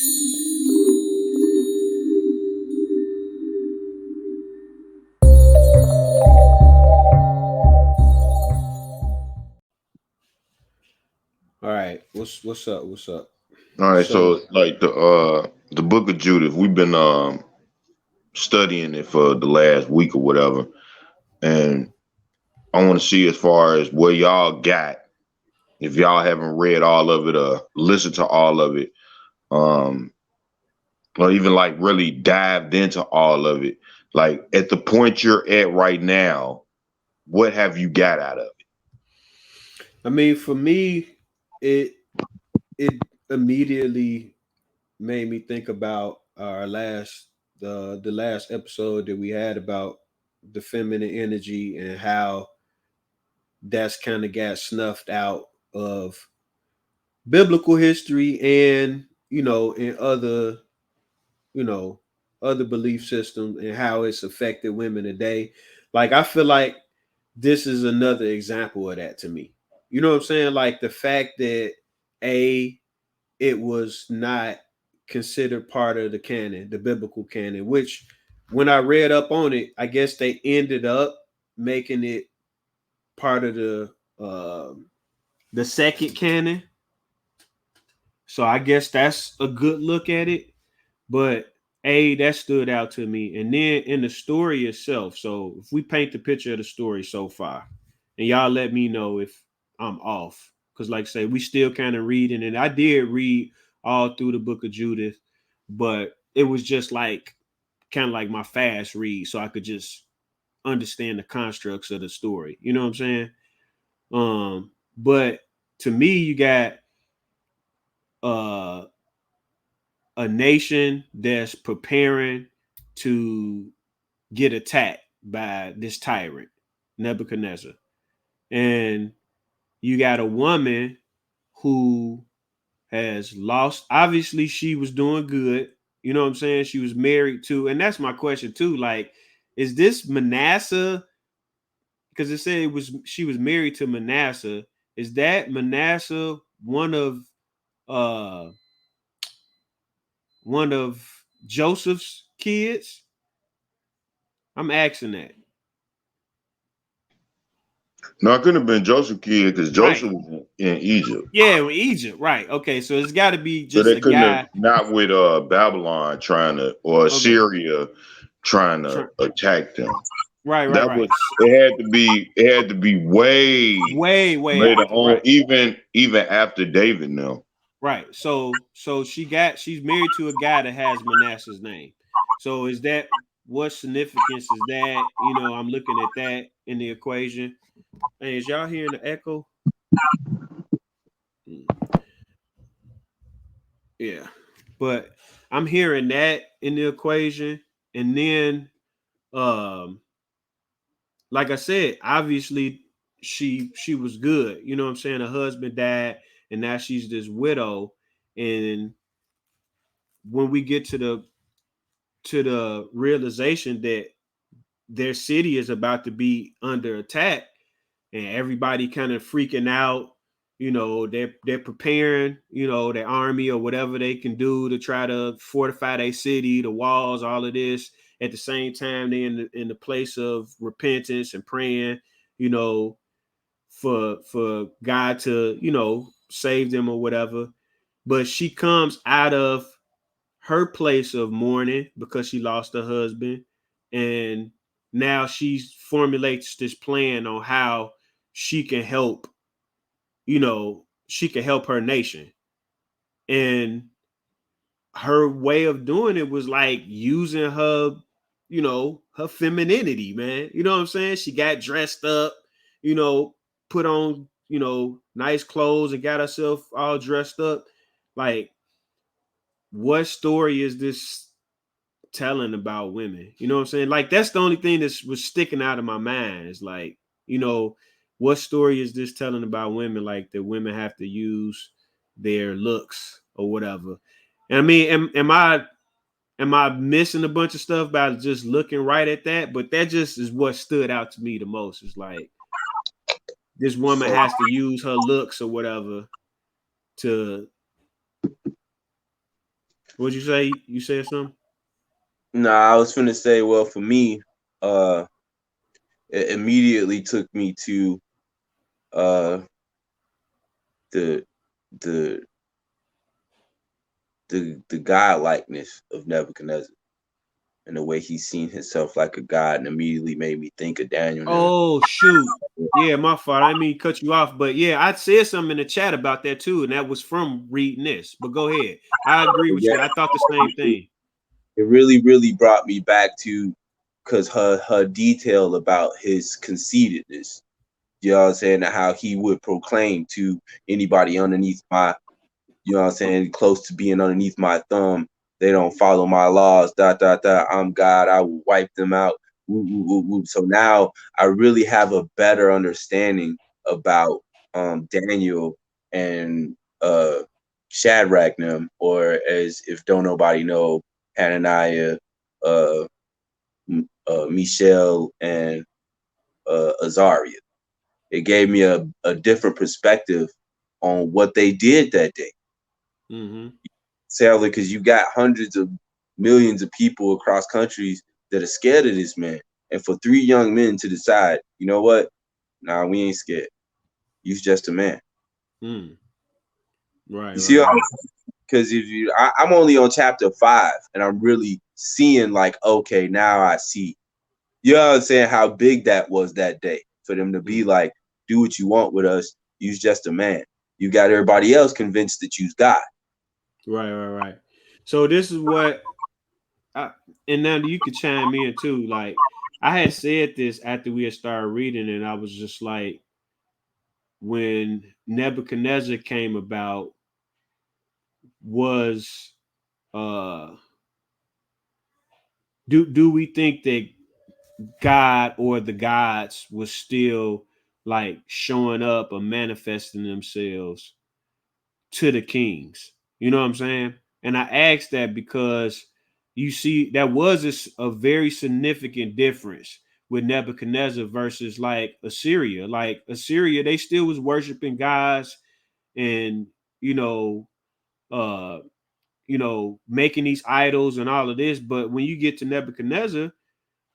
All right, what's up? What's up? All right, So so like the book of Judith, we've been studying it for the last week or whatever, and I want to see as far as where y'all got. If y'all haven't read all of it or listened to all of it, um, or even like really dived into all of it, like at the point you're at right now, what have you got out of it? I mean, for me, it it immediately made me think about our last the last episode that we had about the feminine energy and how that's kind of got snuffed out of biblical history and in you know other belief systems and how it's affected women today. Like I feel like this is another example of that to me. You know what I'm saying? Like the fact that a it was not considered part of the canon, the biblical canon, which when I read up on it, I guess they ended up making it part of the second canon. So I guess that's a good look at it. But that stood out to me. And then in the story itself, so if we paint the picture of the story so far, and y'all let me know if I'm off. Because like I say, we still kind of reading, and I did read all through the book of Judith, but it was just like kind of like my fast read, so I could just understand the constructs of the story. You know what I'm saying? But to me, you got uh a nation that's preparing to get attacked by this tyrant, Nebuchadnezzar. And you got a woman who has lost. Obviously, she was doing good. You know what I'm saying? She was married to, and that's my question too. Like, is this Manasseh? Because it said it was she was married to Manasseh. Is that Manasseh uh one of Joseph's kids? I'm asking that. No, it couldn't have been Joseph kid because Right. Joseph was in Egypt. Yeah, with Egypt. Right. Okay. So it's got to be So just they a couldn't have guy. not with Babylon trying to or Okay. Assyria trying to Try- attack them. Right. Right. That Right. was it had to be way Way, way later after. on, Right. even after David now. Right. So she's married to a guy that has Manasseh's name. So is that what significance is that? I'm looking at that in the equation. Hey, is y'all hearing the echo? Hmm. Yeah. But I'm hearing that in the equation. And then um like I said, obviously she was good. You know what I'm saying? Her husband died, and now she's this widow. And when we get to the realization that their city is about to be under attack, and everybody kind of freaking out, they're preparing, their army or whatever they can do to try to fortify their city, the walls, all of this. At the same time, they're in the place of repentance and praying, you know, for God to, save them or whatever. But she comes out of her place of mourning because she lost her husband, and now she formulates this plan on how she can help, she can help her nation. And her way of doing it was like using her femininity, man. You know what I'm saying? She got dressed up, you know, put on, nice clothes and got herself all dressed up. Like, what story is this telling about women? You know what I'm saying? Like, that's the only thing that was sticking out of my mind. Is like, you know, what story is this telling about women? Like, that women have to use their looks or whatever. And I mean, am I missing a bunch of stuff by just looking right at that? But that just is what stood out to me the most. It's like this woman So has to use her looks or whatever to What'd you say? You said something? No, I was finna say, well, for me, uh, it immediately took me to uh the the the godlikeness of Nebuchadnezzar and the way he seen himself like a god, and immediately made me think of Daniel. And Oh shoot. Yeah, my fault. I didn't mean to cut you off, but yeah, I said something in the chat about that too, and that was from reading this. But go ahead. I agree with you. I thought the same thing. it really, really brought me back to because her detail about his conceitedness. You know what I'm saying? And how he would proclaim to anybody underneath my, you know what I'm saying, close to being underneath my thumb, they don't follow my laws, dot, dot, dot. I'm God, I will wipe them out. Woo, woo, woo, woo. So now I really have a better understanding about Daniel and Shadrach them, or as if don't nobody know, Hananiah, uh, Mishael, and Azariah. It gave me a different perspective on what they did that day. Mm-hmm. Sadly, because you got hundreds of millions of people across countries that are scared of this man. And for three young men to decide, you know what? Nah, we ain't scared. You's just a man. Mm. Right, You see, right, right. because if you, I'm only on chapter 5, and I'm really seeing like, okay, now I see. You know what I'm saying? How big that was that day for them to be Mm. like, do what you want with us. You's just a man. You got everybody else convinced that you's God. Right, right, right. So this is what I, and now you could chime in too. Like I had said this after we had started reading, and I was just like, when Nebuchadnezzar came about, was uh do we think that God or the gods was still like showing up or manifesting themselves to the kings? You know what I'm saying? And I asked that because you see that was a very significant difference with Nebuchadnezzar versus like Assyria. Like Assyria, they still was worshiping gods and you know, uh, making these idols and all of this. But when you get to Nebuchadnezzar,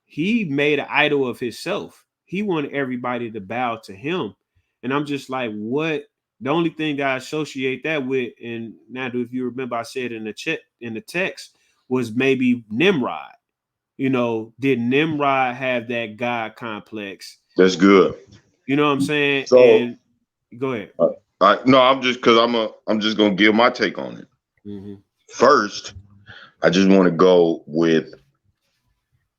he made an idol of himself. He wanted everybody to bow to him. And I'm just like, what? The only thing that I associate that with, and now if you remember, I said in the chat in the text, was maybe Nimrod. Did Nimrod have that God complex? That's good. You know what I'm saying? So, And go ahead. no, I'm just because I'm just gonna give my take on it. Mm-hmm. First, I just want to go with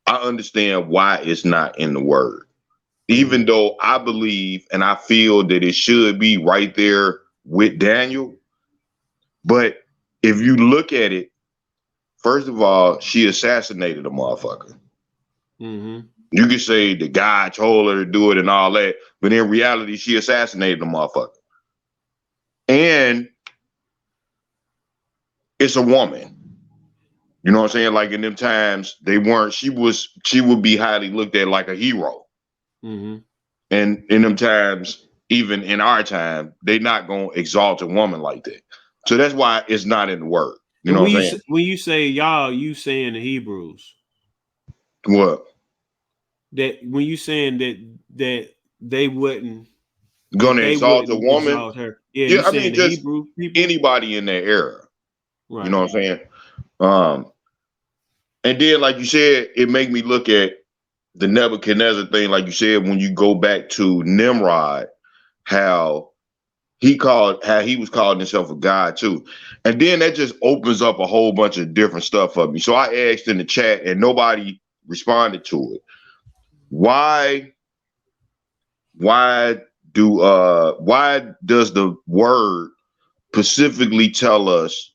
I understand why it's not in the word, Mm-hmm. even though I believe and I feel that it should be right there with Daniel. But if you look at it, first of all, she assassinated a motherfucker. Mm-hmm. You could say the guy told her to do it and all that, but in reality, she assassinated a motherfucker. And it's a woman. You know what I'm saying? Like in them times, they weren't. She would be highly looked at like a hero. Mm-hmm. And in them times, even in our time, they not gonna exalt a woman like that. So that's why it's not in the word. You And know what I'm saying? when you say y'all, you saying the Hebrews. What? That when you saying that they wouldn't that Gonna they exalt a wouldn't woman? exalt her. Yeah, Yeah, you I saying mean the just Hebrew people? anybody in that era. You Right. know what I'm saying? Um, and then like you said, it made me look at the Nebuchadnezzar thing, like you said, when you go back to Nimrod, how how he was calling himself a god too. And then that just opens up a whole bunch of different stuff for me. So I asked in the chat and nobody responded to it. Why why why does the word specifically tell us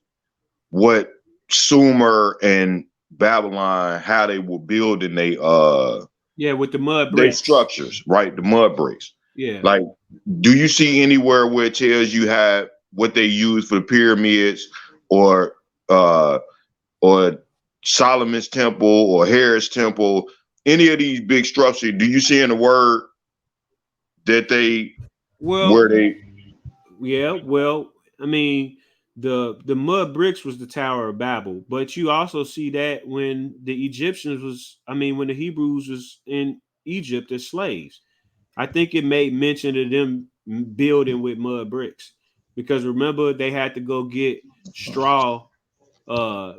what Sumer and Babylon, how they were building Yeah, with the mud they bricks. structures, right? The mud bricks. Yeah. Like, do you see anywhere where it tells you how what they use for the pyramids or uh or Solomon's temple or Herod's temple, any of these big structures, do you see in the word that they where Well, they yeah, well, I mean, the mud bricks was the Tower of Babel, but you also see that when the Egyptians was, I mean, when the Hebrews was in Egypt as slaves, I think it made mention of them building with mud bricks because remember they had to go get straw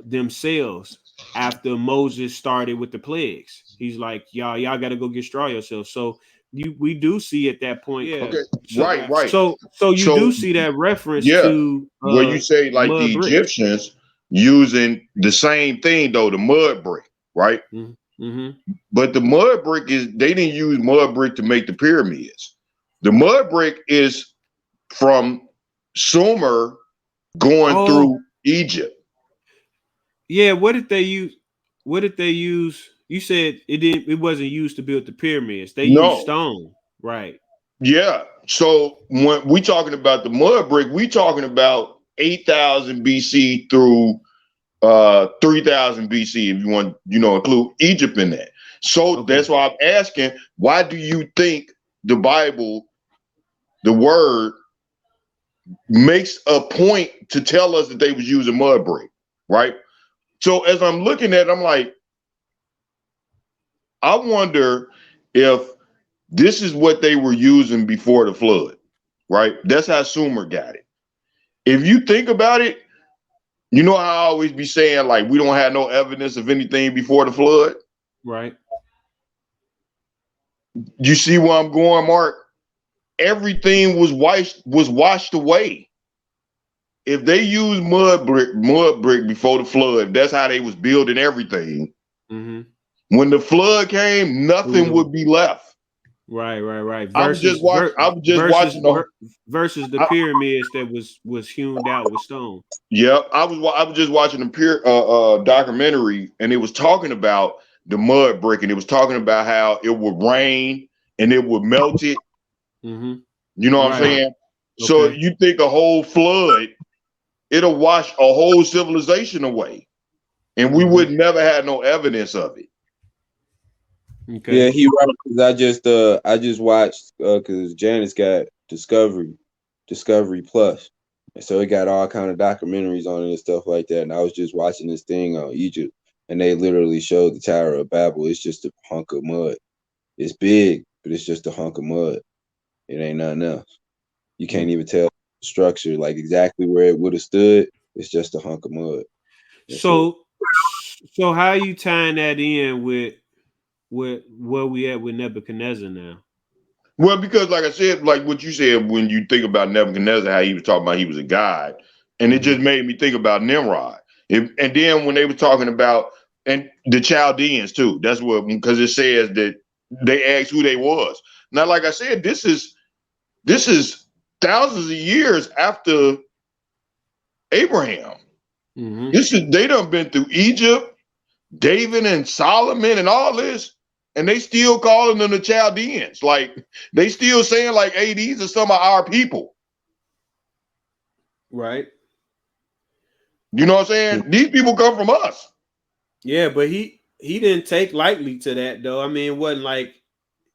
themselves after Moses started with the plagues. He's like, y'all got to go get straw yourselves. So we do see at that point, yeah. Okay. So Right, right. so you So do see that reference yeah, to where you say like mud the bricks. Egyptians using the same thing though, the mud brick, right? Mm-hmm. But the mud brick is they didn't use mud brick to make the pyramids. The mud brick is from Sumer going Oh through Egypt. yeah, what did they use? What did they use? You said it didn't. It wasn't used to build the pyramids. They used No. stone, right? Yeah. So when we talking about the mud brick, we talking about 8,000 BC through 3,000 BC, if you want, include Egypt in that. So Okay, that's why I'm asking, why do you think the Bible, the word, makes a point to tell us that they was using mud brick, right? So as I'm looking at it, I'm like, I wonder if this is what they were using before the flood, right? That's how Sumer got it. If you think about it, you know how I always be saying, like, we don't have no evidence of anything before the flood. right. You see where I'm going, Mark? Everything was washed away. If they used mud brick before the flood, that's how they was building everything. Mm-hmm. When the flood came, nothing Through would be left. right. I was just watch. I was just watching the. Versus the I, pyramids that was hewn out with stone. yeah, I was just watching a documentary, and it was talking about the mud brick, and it was talking about how it would rain and it would melt it. Mm-hmm. You know what I'm Right. saying? So Okay. you think a whole flood, it'll wash a whole civilization away, and we Mm-hmm. would never have no evidence of it. Yeah, Okay. he right. 'Cause I just watched because Janice got Discovery Plus, and so it got all kind of documentaries on it and stuff like that. And I was just watching this thing on Egypt, and they literally showed the Tower of Babel. It's just a hunk of mud. It's big, but it's just a hunk of mud. It ain't nothing else. You can't Mm. even tell the structure like exactly where it would have stood. It's just a hunk of mud. That's it. So so how you tying that in with where we at with Nebuchadnezzar now? Well, because like I said, like what you said, when you think about Nebuchadnezzar, how he was talking about he was a god, and it Mm-hmm. just made me think about Nimrod. And then when they were talking about and the Chaldeans too, that's what because it says that they asked who they was. Now, like I said, this is thousands of years after Abraham. Mm-hmm. This is they done been through Egypt, David and Solomon and all this, and they still calling them the Chaldeans. Like they still saying like, "Hey, these are some of our people." Right. You know what I'm saying? These people come from us. Yeah, but he didn't take lightly to that though. I mean, it wasn't like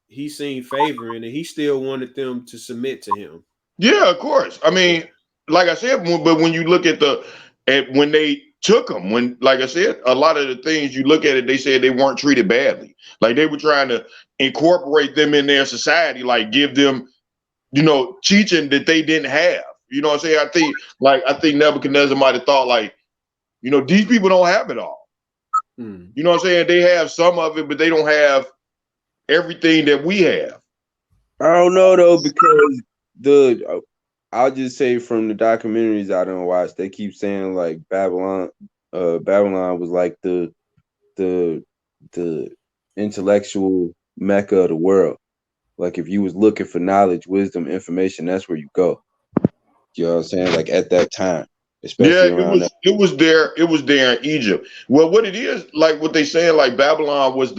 he seen favor in it. He still wanted them to submit to him. Yeah, of course. I Yeah. mean, like I said, but when you look at when they took them, when like I said, a lot of the things you look at it, they said they weren't treated badly. Like they were trying to incorporate them in their society, like give them teaching that they didn't have. You know what I'm saying? I think Nebuchadnezzar might have thought like, these people don't have it all. Mm. You know what I'm saying? They have some of it, but they don't have everything that we have. I don't know though because the I'll just say from the documentaries I don't watch, they keep saying like Babylon was like the the intellectual mecca of the world. Like if you was looking for knowledge, wisdom, information, that's where you go. You know what I'm saying? Like at that time, Yeah, especially it around that. was it was there. It was there in Egypt. Well, what it is, like what they saying, like Babylon was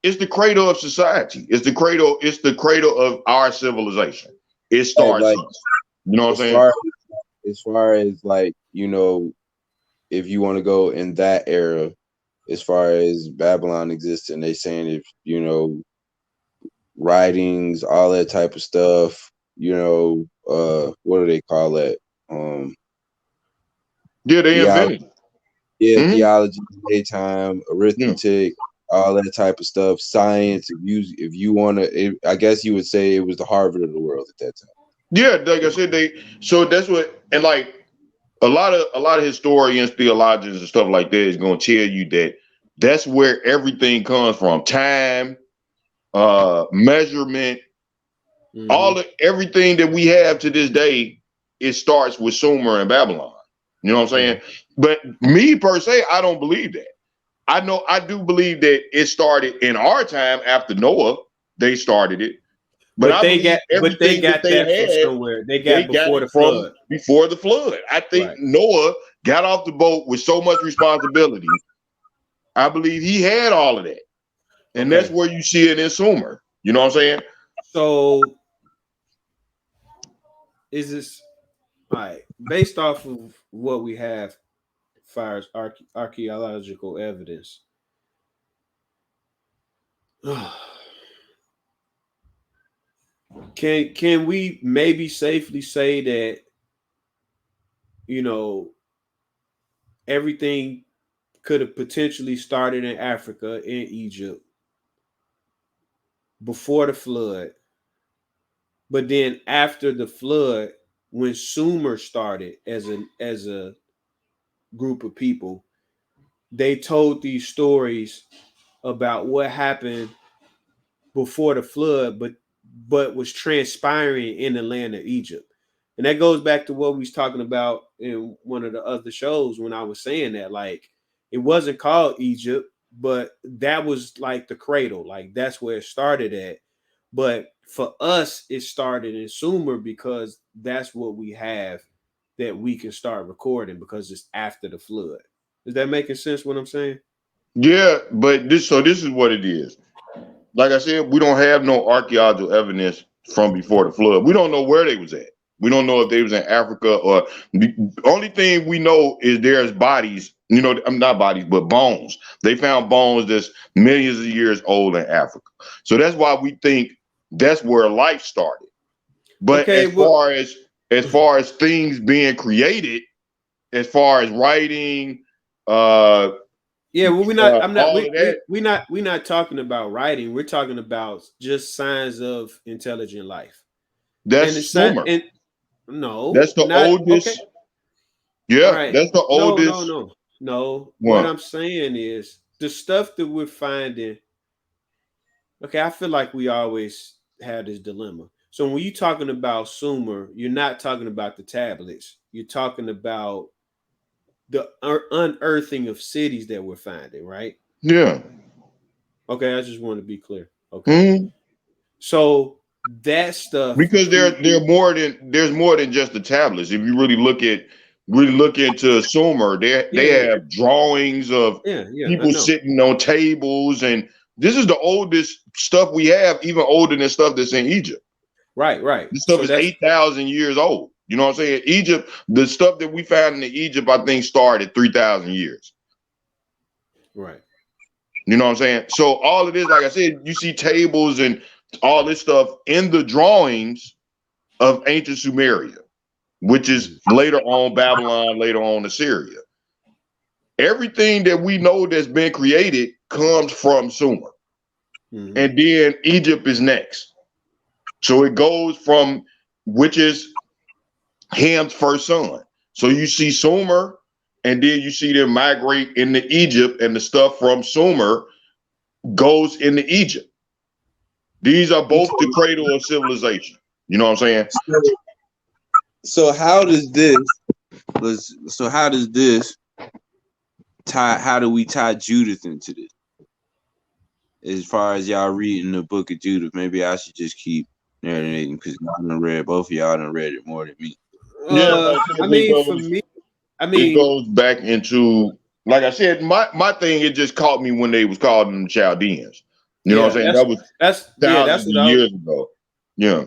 it's the cradle of society. It's the cradle of our civilization. It starts Like us. You know what I'm as saying? far as far as like if you want to go in that era, as far as Babylon exists, and they saying if writings, all that type of stuff, what do they call that? Yeah, they theology, invented yeah, it. theology, daytime, Yeah. arithmetic, all that type of stuff. Science. If you want to, I guess you would say it was the Harvard of the world at that time. Yeah, like I said, so that's what, and like a lot of historians, theologians, and stuff like that is going to tell you that that's where everything comes from. Time, measurement, Mm-hmm. everything that we have to this day, it starts with Sumer and Babylon. You know what I'm saying? Right. But me per se, I don't believe that. I do believe that it started in our time after Noah. They started it, but I believe But they everything that got they that from had, somewhere. They they got got before it the from flood. before the flood. I think Right. Noah got off the boat with so much responsibility. I believe he had all of that. And that's Okay. where you see it in Sumer. You know what I'm saying? So is this all right? Based off of what we have, far as archaeological evidence, can we maybe safely say that you know everything could have potentially started in Africa, in Egypt, before the flood, but then after the flood, when Sumer started as a group of people, they told these stories about what happened before the flood, but was transpiring in the land of Egypt. And that goes back to what we was talking about in one of the other shows when I was saying that, like, it wasn't called Egypt, but that was like the cradle, like that's where it started at. But for us, it started in Sumer because that's what we have that we can start recording because it's after the flood. Is that making sense what I'm saying? Yeah, but this is what it is. Like I said, we don't have no archaeological evidence from before the flood. We don't know where they was at. We don't know if they was in Africa or the only thing we know is there's bodies, I'm not bodies, but bones. They found bones that's millions of years old in Africa. So that's why we think that's where life started. But Okay, as well, far as as far as things being created, as far as writing, uh yeah, well, we're not. I'm not. all of that, We're not talking about writing. We're talking about just signs of intelligent life. And that's it's Sumer. and no, That's the not okay. oldest. All Yeah, right. that's the No, no, oldest no, no. What one. I'm saying is the stuff that we're finding. Okay, I feel like we always have this dilemma. So when you're talking about Sumer, you're not talking about the tablets. You're talking about the unearthing of cities that we're finding, right? Yeah. Okay, I just want to be clear. Okay. Mhm. So that stuff Because pre there's more than just the tablets. If you really look into Sumer, they yeah, have drawings of yeah, I people know. sitting on tables, and this is the oldest stuff we have, even older than stuff that's in Egypt. Right, right. This stuff So is that's 8,000 years old. You know what I'm saying? Egypt, the stuff that we found in Egypt, I think started 3,000 years. right. You know what I'm saying? So all of this, like I said, you see tables and all this stuff in the drawings of ancient Sumeria, which is Mhm. later on Babylon, later on Assyria. Everything that we know that's been created comes from Sumer. Mhm. And then Egypt is next. So it goes from, which is Ham's first son. So you see Sumer, and then you see them migrate into Egypt, and the stuff from Sumer goes into Egypt. These are both the Okay. cradle of civilization. You know what I'm saying? So how does this? So how does this tie? How do we tie Judith into this? As far as y'all reading the book of Judith, maybe I should just keep narrating because I done read both of y'all done read it more than me. Yeah, like I it mean, for goes me, I it mean, goes back into, like I said, my thing, it just caught me when they was calling them Chaldeans. You know what yeah, I'm saying? That was that's thousands of what I was. years ago. Yeah.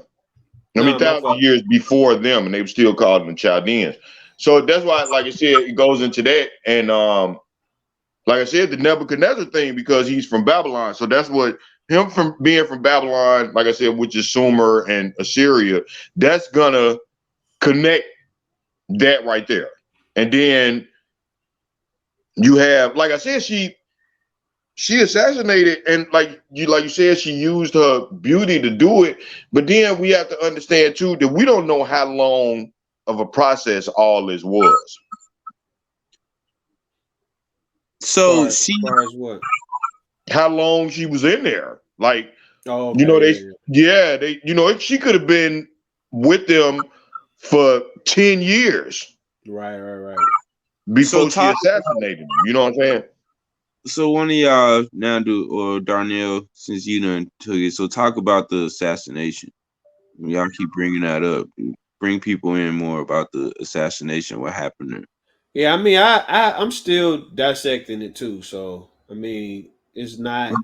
I mean No, my thousands of fault. years before them, and they were still calling them Chaldeans. So that's why, like I said, it goes into that. And like I said, the Nebuchadnezzar thing, because he's from Babylon. So that's what him from being from Babylon, like I said, which is Sumer and Assyria, that's gonna connect that right there. And then you have, like I said, she assassinated, and like you said, she used her beauty to do it. But then we have to understand too that we don't know how long of a process all this was. So she Far as what? How long she was in there? Like, Oh, you okay, know, yeah, yeah. she could have been with them for 10 years Right, right, right. so before she talk assassinated him. You know what I'm saying? so one of y'all now do or Darnell, since you done took it, so talk about the assassination. Y'all keep bringing that up. Bring people in more about the assassination. What happened there? Yeah, I mean, I'm still dissecting it too. So I mean, it's not.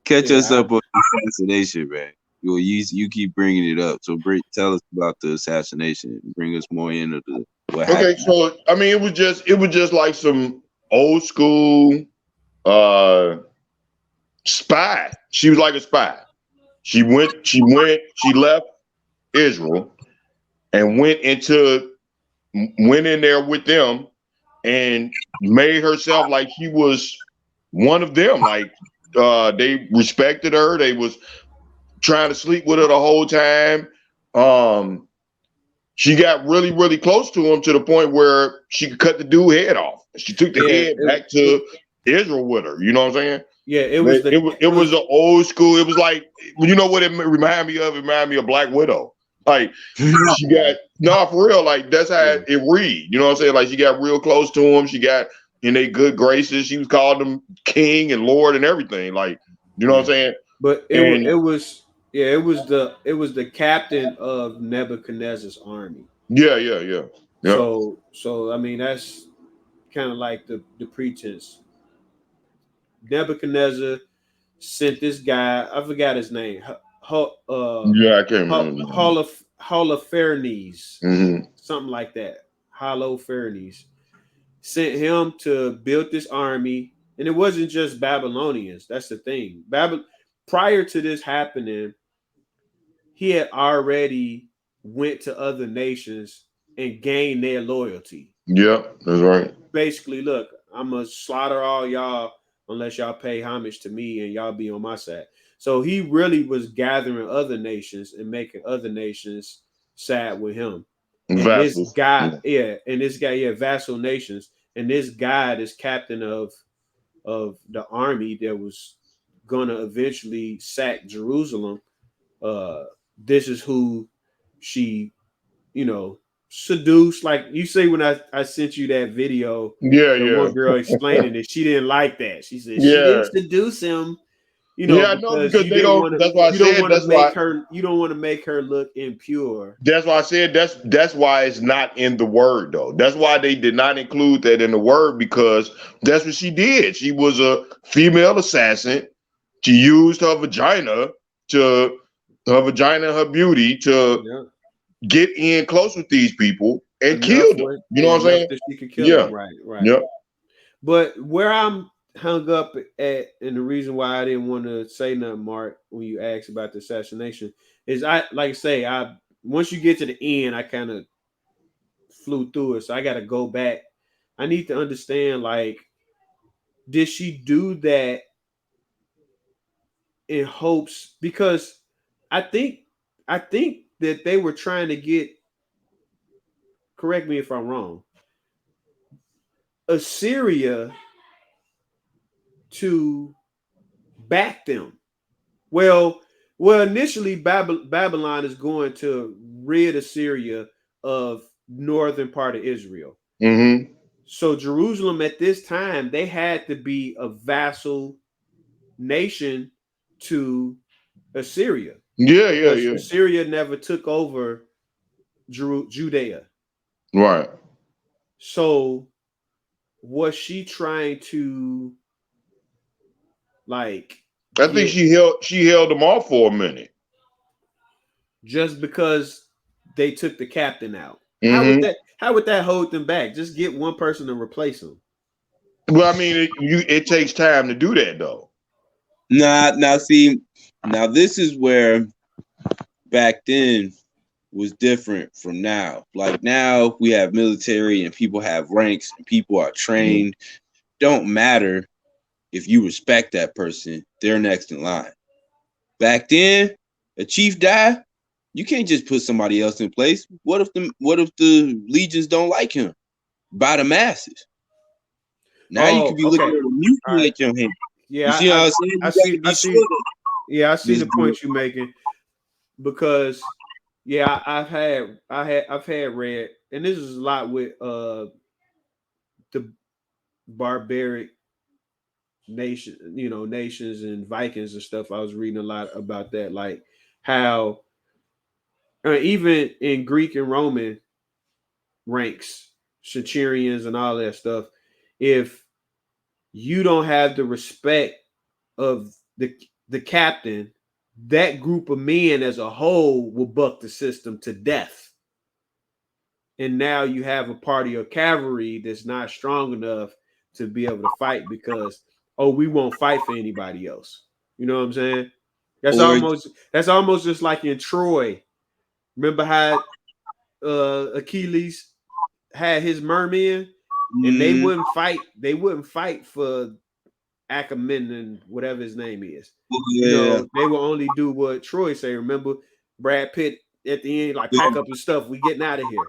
Catch us Yeah, up on the assassination, man. You keep bringing it up. So tell us about the assassination. Bring us more into what Okay, happened. so I mean, it was just like some old school uh spy. She was like a spy. She left Israel and went in there with them and made herself like she was one of them. Like they respected her. They was trying to sleep with her the whole time. Um, she got really, really close to him to the point where she could cut the dude head off. She took the yeah, head back to Israel with her. You know what I'm saying? yeah. It But was the it was an old school. It was like, you know what it reminded me of? It reminded me of Black Widow. Like she got, no, for real. Like that's how yeah, it read. You know what I'm saying? Like she got real close to him. She got in their good graces. She was called him king and lord and everything. Like, you know what I'm yeah. saying? But And it was the captain of Nebuchadnezzar's army. yeah, yeah, yeah, yeah, So I mean that's kind of like the pretense. Nebuchadnezzar sent this guy. I forgot his name. yeah. I can't remember. Holofernes, Mm-hmm. something like that. Holofernes sent him to build this army, and it wasn't just Babylonians. That's the thing. Prior to this happening, he had already went to other nations and gained their loyalty. Yeah, that's right. Basically, look, I'm gonna slaughter all y'all unless y'all pay homage to me and y'all be on my side. So he really was gathering other nations and making other nations side with him. And this Vassals. guy, Yeah. yeah, vassal nations, and this guy, this captain of the army that was gonna eventually sack Jerusalem. Uh, this is who she, you know, seduced. Like you say when I sent you that video, Yeah, the yeah, one girl explaining it, she didn't like that. She said she yeah. didn't seduce him, Yeah, I know because because you they didn't don't. want to. That's why I You don't said. want to make her. You don't want to make her look impure. That's why I said. That's why it's not in the word though. That's why they did not include that in the word because that's what she did. She was a female assassin. She used to her vagina and her beauty to Yeah, get in close with these people and enough kill them. with You know what I'm enough saying? that she could kill Yeah. him. Right, right. Yeah. But where I'm hung up at, and the reason why I didn't want to say nothing, Mark, when you asked about the assassination, is I like I say, I once you get to the end, I kind of flew through it, so I got to go back. I need to understand, like, did she do that in hopes? Because I think I think that they were trying to get. Correct me if I'm wrong. Assyria to back them. Well, initially Babylon is going to rid Assyria of northern part of Israel. Mm-hmm. So Jerusalem at this time they had to be a vassal nation to Assyria Yeah. Yeah. because Yeah. Assyria never took over Judea. Right. So was she trying to like I think get she held them off for a minute. just because they took the captain out? Mm-hmm. How would that hold them back? Just get one person to replace him. Well, I mean, it takes time to do that though. Now see, now this is where back then was different from now. Like now we have military and people have ranks and people are trained. Don't matter if you respect that person, they're next in line. Back then, a chief died, you can't just put somebody else in place. What if the legions don't like him by the masses? Now you could Oh, be looking okay. at a All right. mutilate your hand. You Yeah, see how I'm saying? I You got to see. be sure that Yeah, I see this the good. point you're making because yeah, I've had read, and this is a lot with the barbaric nations and Vikings and stuff. I was reading a lot about that, like how even in Greek and Roman ranks, centurions and all that stuff, if you don't have the respect of the captain, that group of men as a whole will buck the system to death. And now you have a party of cavalry that's not strong enough to be able to fight because we won't fight for anybody else. You know what I'm saying? That's Or almost that's almost just like in Troy. Remember how Achilles had his mermen and they mm, wouldn't fight. They wouldn't fight for Agamemnon, whatever his name is. yeah, They will only do what Troy say. Remember, Brad Pitt at the end, like yeah, pack up his stuff. We getting out of here.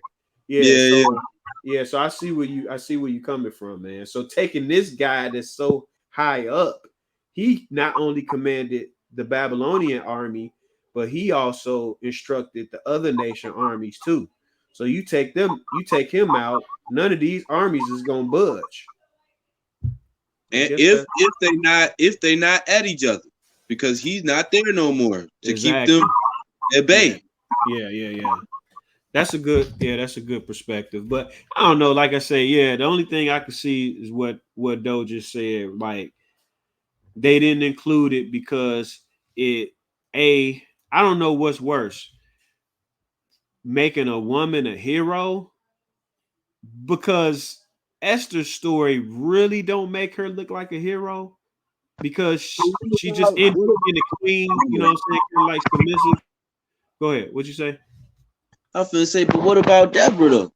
Yeah. yeah, So yeah. So I see where you coming from, man. So taking this guy that's so high up, he not only commanded the Babylonian army, but he also instructed the other nation armies too. So you take him out. None of these armies is gonna budge. I and guess that if they not at each other because he's not there no more to keep them exactly. at Yeah. bay. Yeah. That's a good perspective. But I don't know, like I say, yeah, the only thing I could see is what Doe just said. Like they didn't include it because it a I don't know what's worse, making a woman a hero because Esther's story really don't make her look like a hero because she just ended up being a queen, you know what I'm saying, kind of like submissive. Go ahead. What'd you say? I was finna say, but what about Deborah though?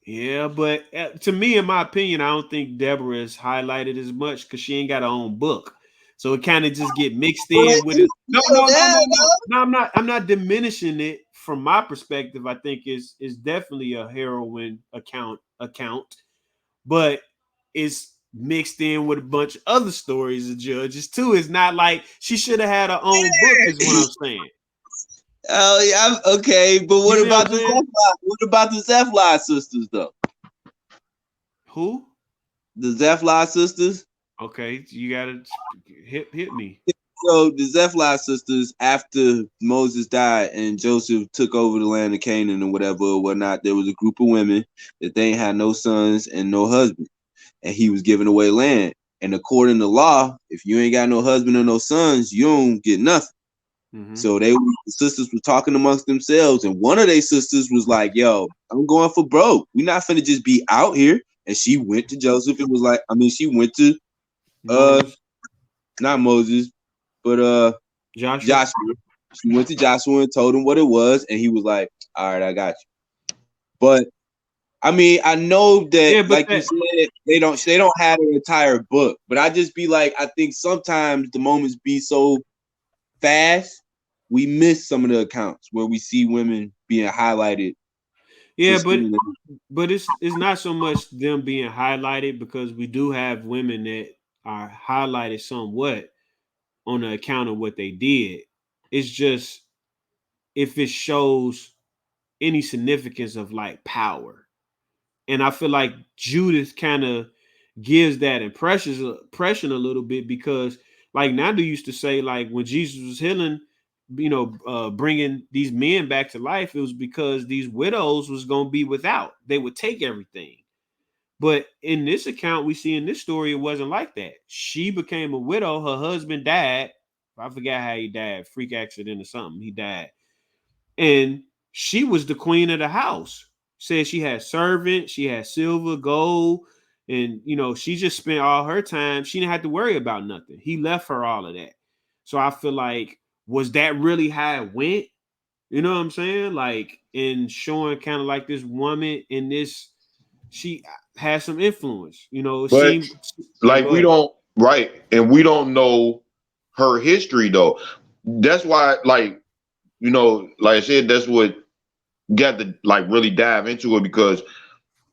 Yeah, but to me, in my opinion, I don't think Deborah is highlighted as much because she ain't got her own book, so it kind of just get mixed in with it. No, no, no, no, no, no. I'm not diminishing it from my perspective. I think is definitely a heroine account, but it's mixed in with a bunch of other stories of judges too. It's not like she should have had her own book, is what I'm saying. Oh yeah, okay, but You what see what about I'm the saying? Zephyr? What about the Zephyr sisters though? Who? The Zephyr sisters. Okay, you gotta hit me. So the Zephyr sisters, after Moses died and Joseph took over the land of Canaan and whatever or whatnot, there was a group of women that they ain't had no sons and no husband, and he was giving away land. And according to law, if you ain't got no husband or no sons, you don't get nothing. Mm-hmm. So the sisters were talking amongst themselves, and one of their sisters was like, "Yo, I'm going for broke. We're not finna just be out here." And she went to Joseph and was like, I mean, she went to uh Moses, not Moses, but Joshua. Joshua. She went to Joshua and told him what it was, and he was like, "All right, I got you." But I mean, I know that, Yeah, but like you that said, they don't have an entire book. But I just be like, I think sometimes the moments be so fast, we miss some of the accounts where we see women being highlighted for yeah, skin. but it's not so much them being highlighted because we do have women that are highlighted somewhat on the account of what they did. It's just if it shows any significance of like power. And I feel like Judith kind of gives that impression a little bit because like Nanda used to say like when Jesus was healing, bringing these men back to life, it was because these widows was going to be without. They would take everything. But in this account, we see in this story, it wasn't like that. She became a widow. Her husband died. I forgot how he died, freak accident or something. He died. And she was the queen of the house. Said she had servants, she had silver, gold, and she just spent all her time. She didn't have to worry about nothing. He left her all of that. So I feel like, was that really how it went? You know what I'm saying? Like in showing kind of like this woman in this, she has some influence. You know, it But seemed. Yeah, like go we ahead. don't right, and we don't know her history though. That's why, like like I said, that's what got to like really dive into it because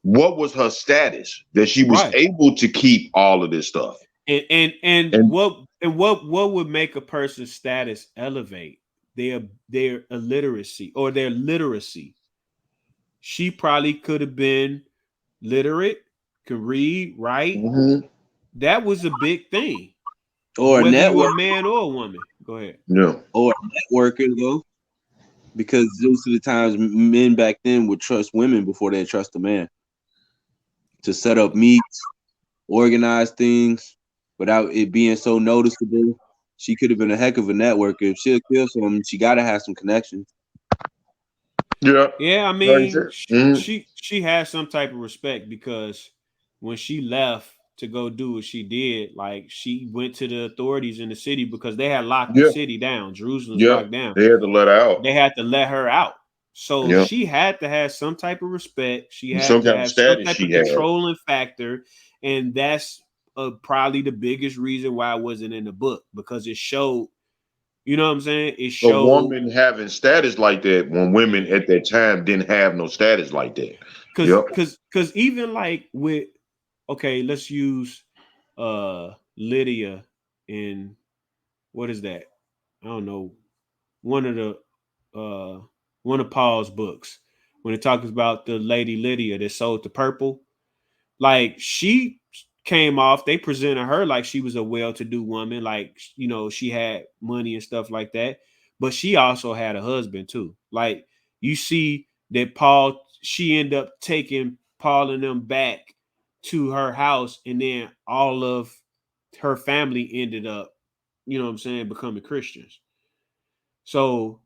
what was her status that she was Right. able to keep all of this stuff? And And what would make a person's status elevate their illiteracy or their literacy? She probably could have been literate, could read, write. Mhm. That was a big thing. Or a Whether you're a network, man or a woman. Go ahead. Yeah, or a networker though, because those are the times men back then would trust women before they trust a man to set up meets, organize things without it being so noticeable. She could have been a heck of a networker. If she'll kill someone, she got to have some connections. yeah, Yeah, I like I mean, said. Mhm. she has some type of respect because when she left to go do what she did, like she went to the authorities in the city because they had locked the Yeah, city down. Jerusalem's yeah, locked down. they had to let her out. They had to let her out. So Yeah, she had to have some type of respect. She had some to kind of have some status type of she had. controlling factor, and that's probably the biggest reason why it wasn't in the book because it showed. You know what I'm saying? It A showed. woman having status like that when women Yeah. at that time didn't have no status like that. Cause Yep. cause cause even like with okay, let's use Lydia in what is that? I don't know. One of the uh one of Paul's books when it talks about the lady Lydia that sold the purple. Like she came off, they presented her like she was a well-to-do woman, like she had money and stuff like that. But she also had a husband too. Like you see that she ended up taking Paul and them back to her house, and then all of her family ended up, you know what I'm saying, becoming Christians. So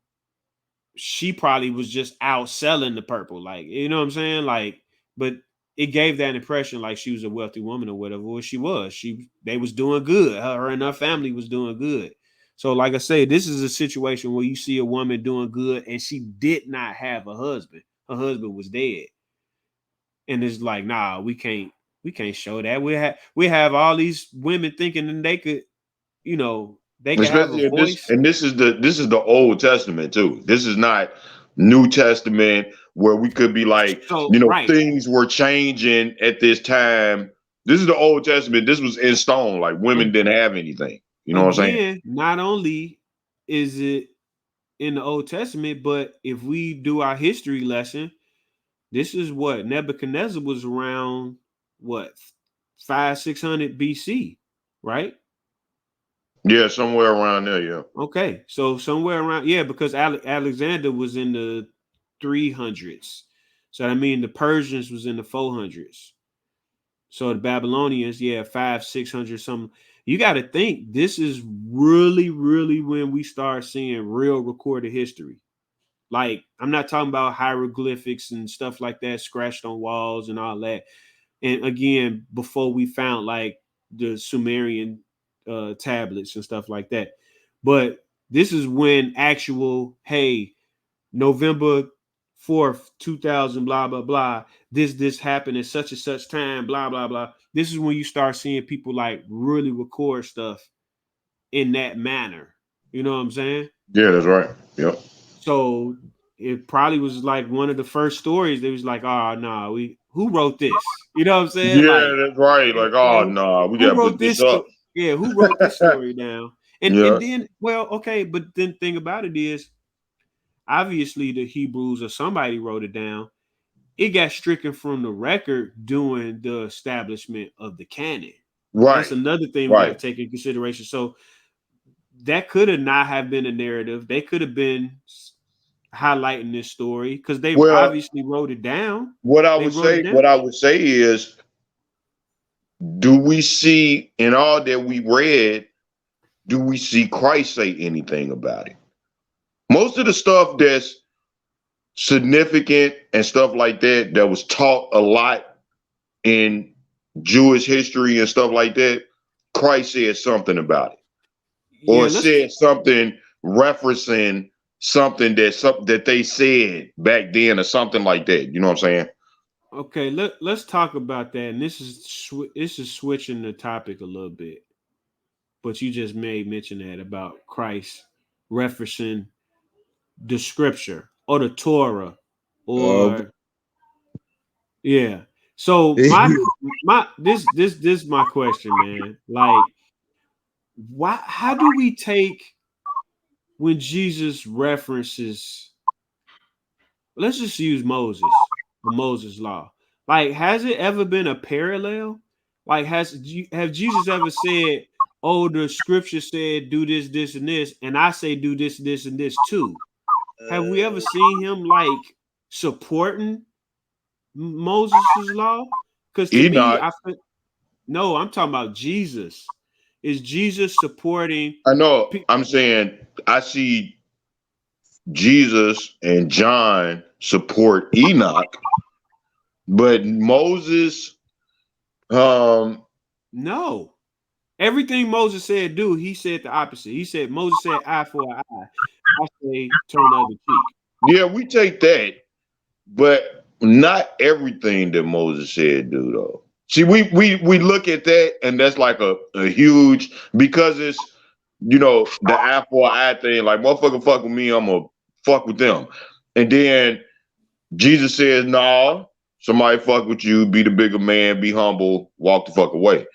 she probably was just out selling the purple, like you know what I'm saying, like. But it gave that impression like she was a wealthy woman or whatever. Well, she was. They was doing good. Her and her family was doing good. So, like I say, this is a situation where you see a woman doing good and she did not have a husband. Her husband was dead, and it's like, nah, we can't show that. We have all these women thinking that they could have a Especially in this, voice. and this is the Old Testament too. This is not New Testament where we could be like, So, right. things were changing at this time. This is the Old Testament. This was in stone. Like women didn't have anything. You know what I'm saying? Again, not only is it in the Old Testament, but if we do our history lesson, this is what Nebuchadnezzar was around what 500-600 BC, right? Yeah, somewhere around there. Yeah. Okay, so somewhere around, yeah, because Alexander was in the 300s, so I mean the Persians was in the 400s. So the Babylonians, yeah, 500-600 something. You got to think this is really, really when we start seeing real recorded history. Like I'm not talking about hieroglyphics and stuff like that, scratched on walls and all that. And again, before we found like the Sumerian tablets and stuff like that. But this is when actual, hey, November 4th, 2000, blah, blah, blah. This happened at such and such time, blah, blah, blah. This is when you start seeing people like really record stuff in that manner. You know what I'm saying? Yeah, that's right. Yep. So it probably was like one of the first stories. They was like, oh, no, who wrote this? You know what I'm saying? Yeah, Like, that's right. Like, oh yeah, no, we who gotta wrote put this this? up. Yeah, who wrote this story down? And Yeah. then, well, okay, but then thing about it is, obviously the Hebrews or somebody wrote it down. It got stricken from the record during the establishment of the canon. That's Right. another thing we got to Right. take in consideration. So that could have not have been a narrative. They could have been highlighting this story because they Well, obviously wrote it down. what I They would wrote it say, what down. I would say is, do we see in all that we read, do we see Christ say anything about it? Most of the stuff that's significant and stuff like that, that was taught a lot in Jewish history and stuff like that, Christ said something about it, Yeah, or let's said something referencing something that they said back then or something like that. You know what I'm saying? Okay, let's talk about that. And this is switching the topic a little bit, but you just made mention that about Christ referencing the scripture or the Torah, Uh, or yeah. So my this is my question, man. Like, why? How do we take when Jesus references? Let's just use Moses, the Moses law. Like, has it ever been a parallel? Like, have Jesus ever said, "Oh, the scripture said do this, this, and this," and I say do this, this, and this too? Have we ever seen him like supporting Moses' law? Because to me, Enoch. I feel no, I'm talking about Jesus. Is Jesus supporting? I know. I'm saying I see Jesus and John support Enoch, but Moses, um, No. Everything Moses said do, he said the opposite. He said Moses said eye for an eye. I say turn the other cheek. yeah, we take that, but not everything that Moses said do though. See, we look at that and that's like a huge because it's the eye for eye thing. Like motherfucker fuck with me, I'm gonna fuck with them. And then Jesus says, "No, somebody fuck with you, be the bigger man, be humble, walk the fuck away."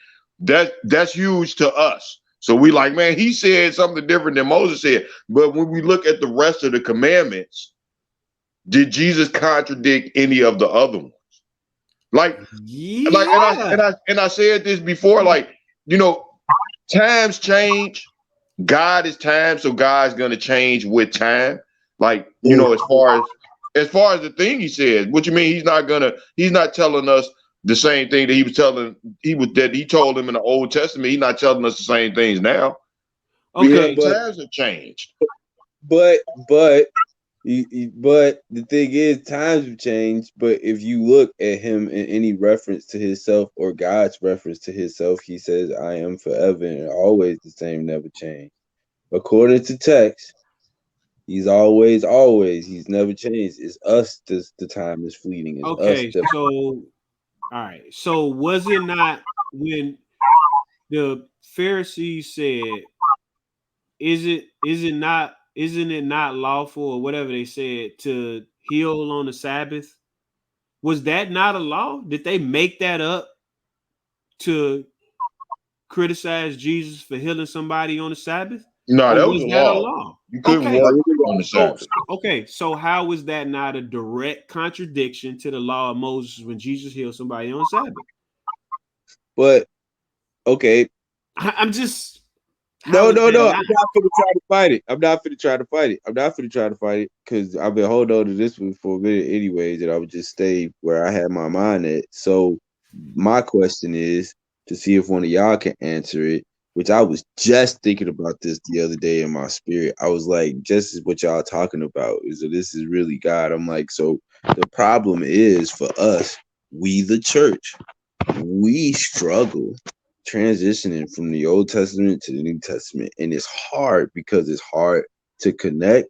That's huge to us. So we like, man, he said something different than Moses said. But when we look at the rest of the commandments, did Jesus contradict any of the other ones? Like, and I Yeah. and I and I said this before, like, you know, times change. God is time, so God's gonna change with time. Like, as far as the thing he said, what you mean he's not telling us the same thing that he told him in the Old Testament. He's not telling us the same things now. yeah, Because Okay. the but times have changed. but but but the thing is, times have changed. But if you look at him in any reference to himself or God's reference to himself, he says, "I am forever and always the same, never change." According to text, he's always, always. He's never changed. It's us. The time is fleeting. It's us Okay. that. So all right. So was it not when the Pharisees said, is it not isn't it not lawful or whatever they said to heal on the Sabbath? Was that not a law? Did they make that up to criticize Jesus for healing somebody on the Sabbath? No, Or that was was a that a law. law? You couldn't Okay. work on the So Sabbath. okay, so how is that not a direct contradiction to the law of Moses when Jesus healed somebody on Sabbath? But okay, I'm just how no, is no, that no. I'm not? not gonna try to fight it. I'm not gonna try to fight it. I'm not gonna try to fight it because I've been holding on to this one for a minute, anyways. And I would just stay where I had my mind at. So my question is to see if one of y'all can answer it. Which I was just thinking about this the other day in my spirit. I was like, just as what y'all talking about is that this is really God. I'm like, so the problem is for us, we the church, we struggle transitioning from the Old Testament to the New Testament. And it's hard because it's hard to connect.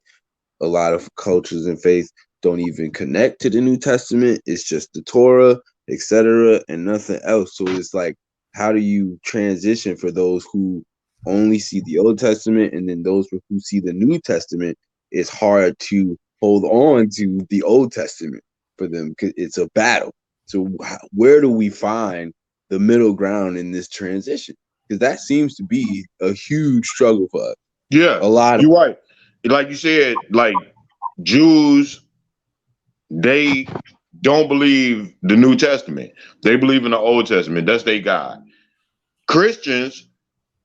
A lot of cultures and faith don't even connect to the New Testament. It's just the Torah, etc., and nothing else. So it's like, how do you transition for those who only see the Old Testament and then those who see the New Testament? It's hard to hold on to the Old Testament for them because it's a battle. So where do we find the middle ground in this transition? Because that seems to be a huge struggle for us. Yeah, A lot of you're right. Like you said, like Jews, they don't believe the New Testament. They believe in the Old Testament. That's their God. Christians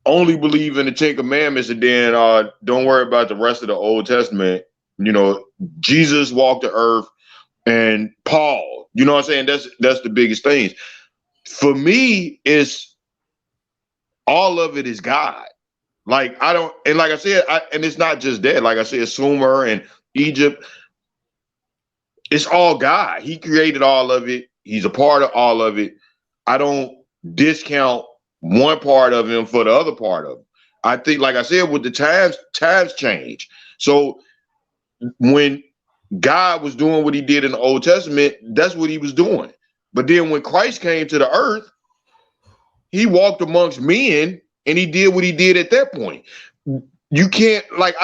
only believe in the Ten Commandments and then don't worry about the rest of the Old Testament. You know, Jesus walked the earth and Paul. You know what I'm saying? That's the biggest things. For me, it's all of it is God. Like I don't, and like I said, and it's not just that. Like I said, Sumer and Egypt, it's all God. He created all of it. He's a part of all of it. I don't discount one part of him for the other part of him. I think, like I said, with the times change. So when God was doing what he did in the Old Testament, that's what he was doing. But then when Christ came to the earth, he walked amongst men and he did what he did at that point. You can't, like,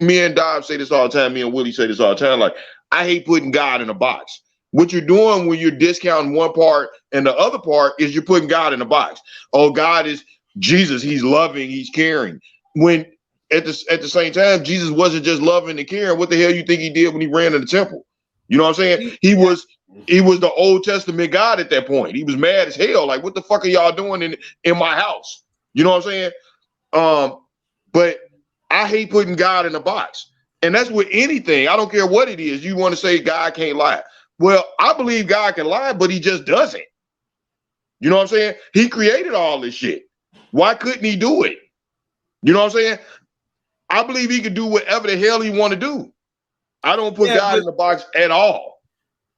me and Dob say this all the time, me and Willie say this all the time, like, I hate putting God in a box. What you're doing when you're discounting one part and the other part is you're putting God in a box. Oh, God is Jesus, he's loving, he's caring. When at the same time, Jesus wasn't just loving and caring. What the hell you think he did when he ran in the temple? You know what I'm saying? He was the Old Testament God at that point. He was mad as hell. Like, what the fuck are y'all doing in my house? You know what I'm saying? But I hate putting God in a box. And that's with anything. I don't care what it is. You want to say God can't lie. Well, I believe God can lie, but he just doesn't. You know what I'm saying? He created all this shit. Why couldn't he do it? You know what I'm saying? I believe he could do whatever the hell he want to do. I don't put God in the box at all.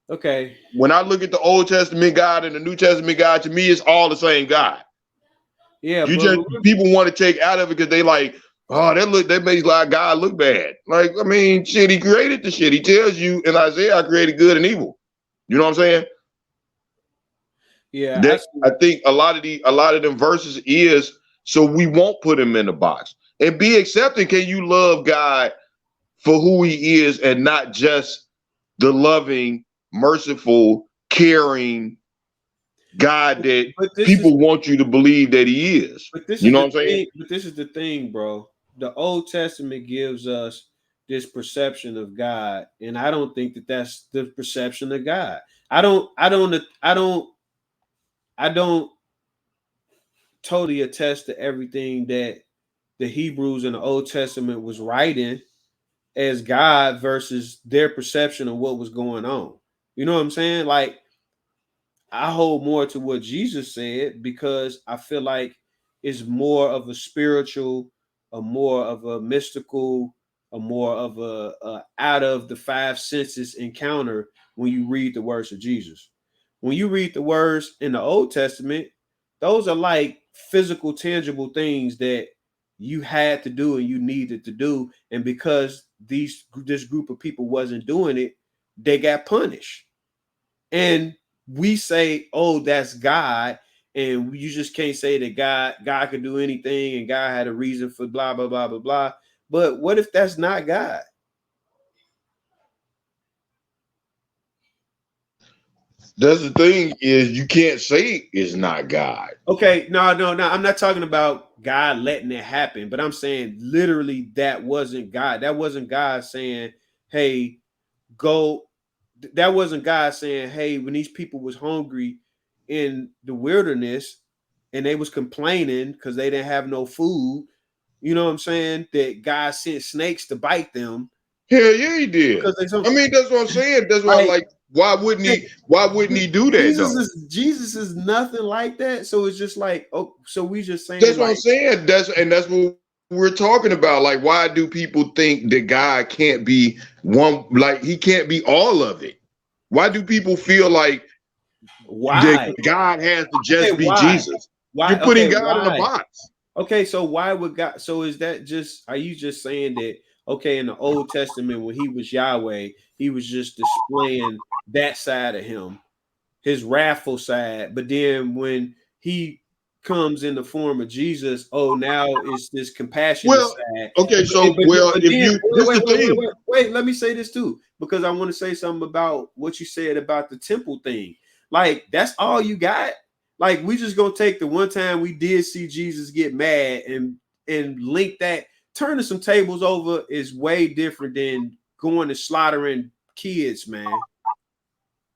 Okay. When I look at the Old Testament God and the New Testament God, to me, it's all the same God. Yeah, people want to take out of it because they like, oh, that makes like God look bad. Like, I mean, shit, he created the shit. He tells you in Isaiah, I created good and evil. You know what I'm saying? Yeah, I think a lot of them verses is so we won't put him in the box and be accepting. Can you love God for who he is and not just the loving, merciful, caring God that people want you to believe that he is? But this You is know the what I'm saying? thing. But this is the thing, bro. The Old Testament gives us this perception of God, and I don't think that that's the perception of God. I don't totally attest to everything that the Hebrews in the Old Testament was writing as God versus their perception of what was going on. You know what I'm saying? Like, I hold more to what Jesus said because I feel like it's more of a spiritual, a more of a mystical, a more of a out of the five senses encounter when you read the words of Jesus. When you read the words in the Old Testament, those are like physical, tangible things that you had to do and you needed to do. And because this group of people wasn't doing it, they got punished. And we say, oh, that's God, and you just can't say that God could do anything and God had a reason for blah blah blah blah blah. But what if that's not God? That's the thing, is you can't say it's not God. Okay, no, I'm not talking about God letting it happen, but I'm saying literally that wasn't God. That wasn't God saying, hey, go. That wasn't God saying, hey, when these people was hungry in the wilderness and they was complaining because they didn't have no food, you know what I'm saying, that God sent snakes to bite them. Hell yeah, he did. I mean, that's what I'm saying. That's why, like, why wouldn't he do that? Jesus is nothing like that. So it's just like, oh, so we just saying, That's what like, I'm saying. That's what we're talking about. Like, why do people think that God can't be one? Like, he can't be all of it. Why do people feel like why? that God has to just be Why? Jesus? Why? You're putting Okay, God in a why? box. Okay, so why would God? So is that just? Are you just saying that? Okay, in the Old Testament, when he was Yahweh, he was just displaying that side of him, his wrathful side. But then when he comes in the form of Jesus, oh, now it's this compassionate Well, side. okay, so But if then you this is the thing. wait, let me say this too, because I want to say something about what you said about the temple thing. Like, that's all you got? Like, we just gonna take the one time we did see Jesus get mad and link that. Turning some tables over is way different than going and slaughtering kids, man.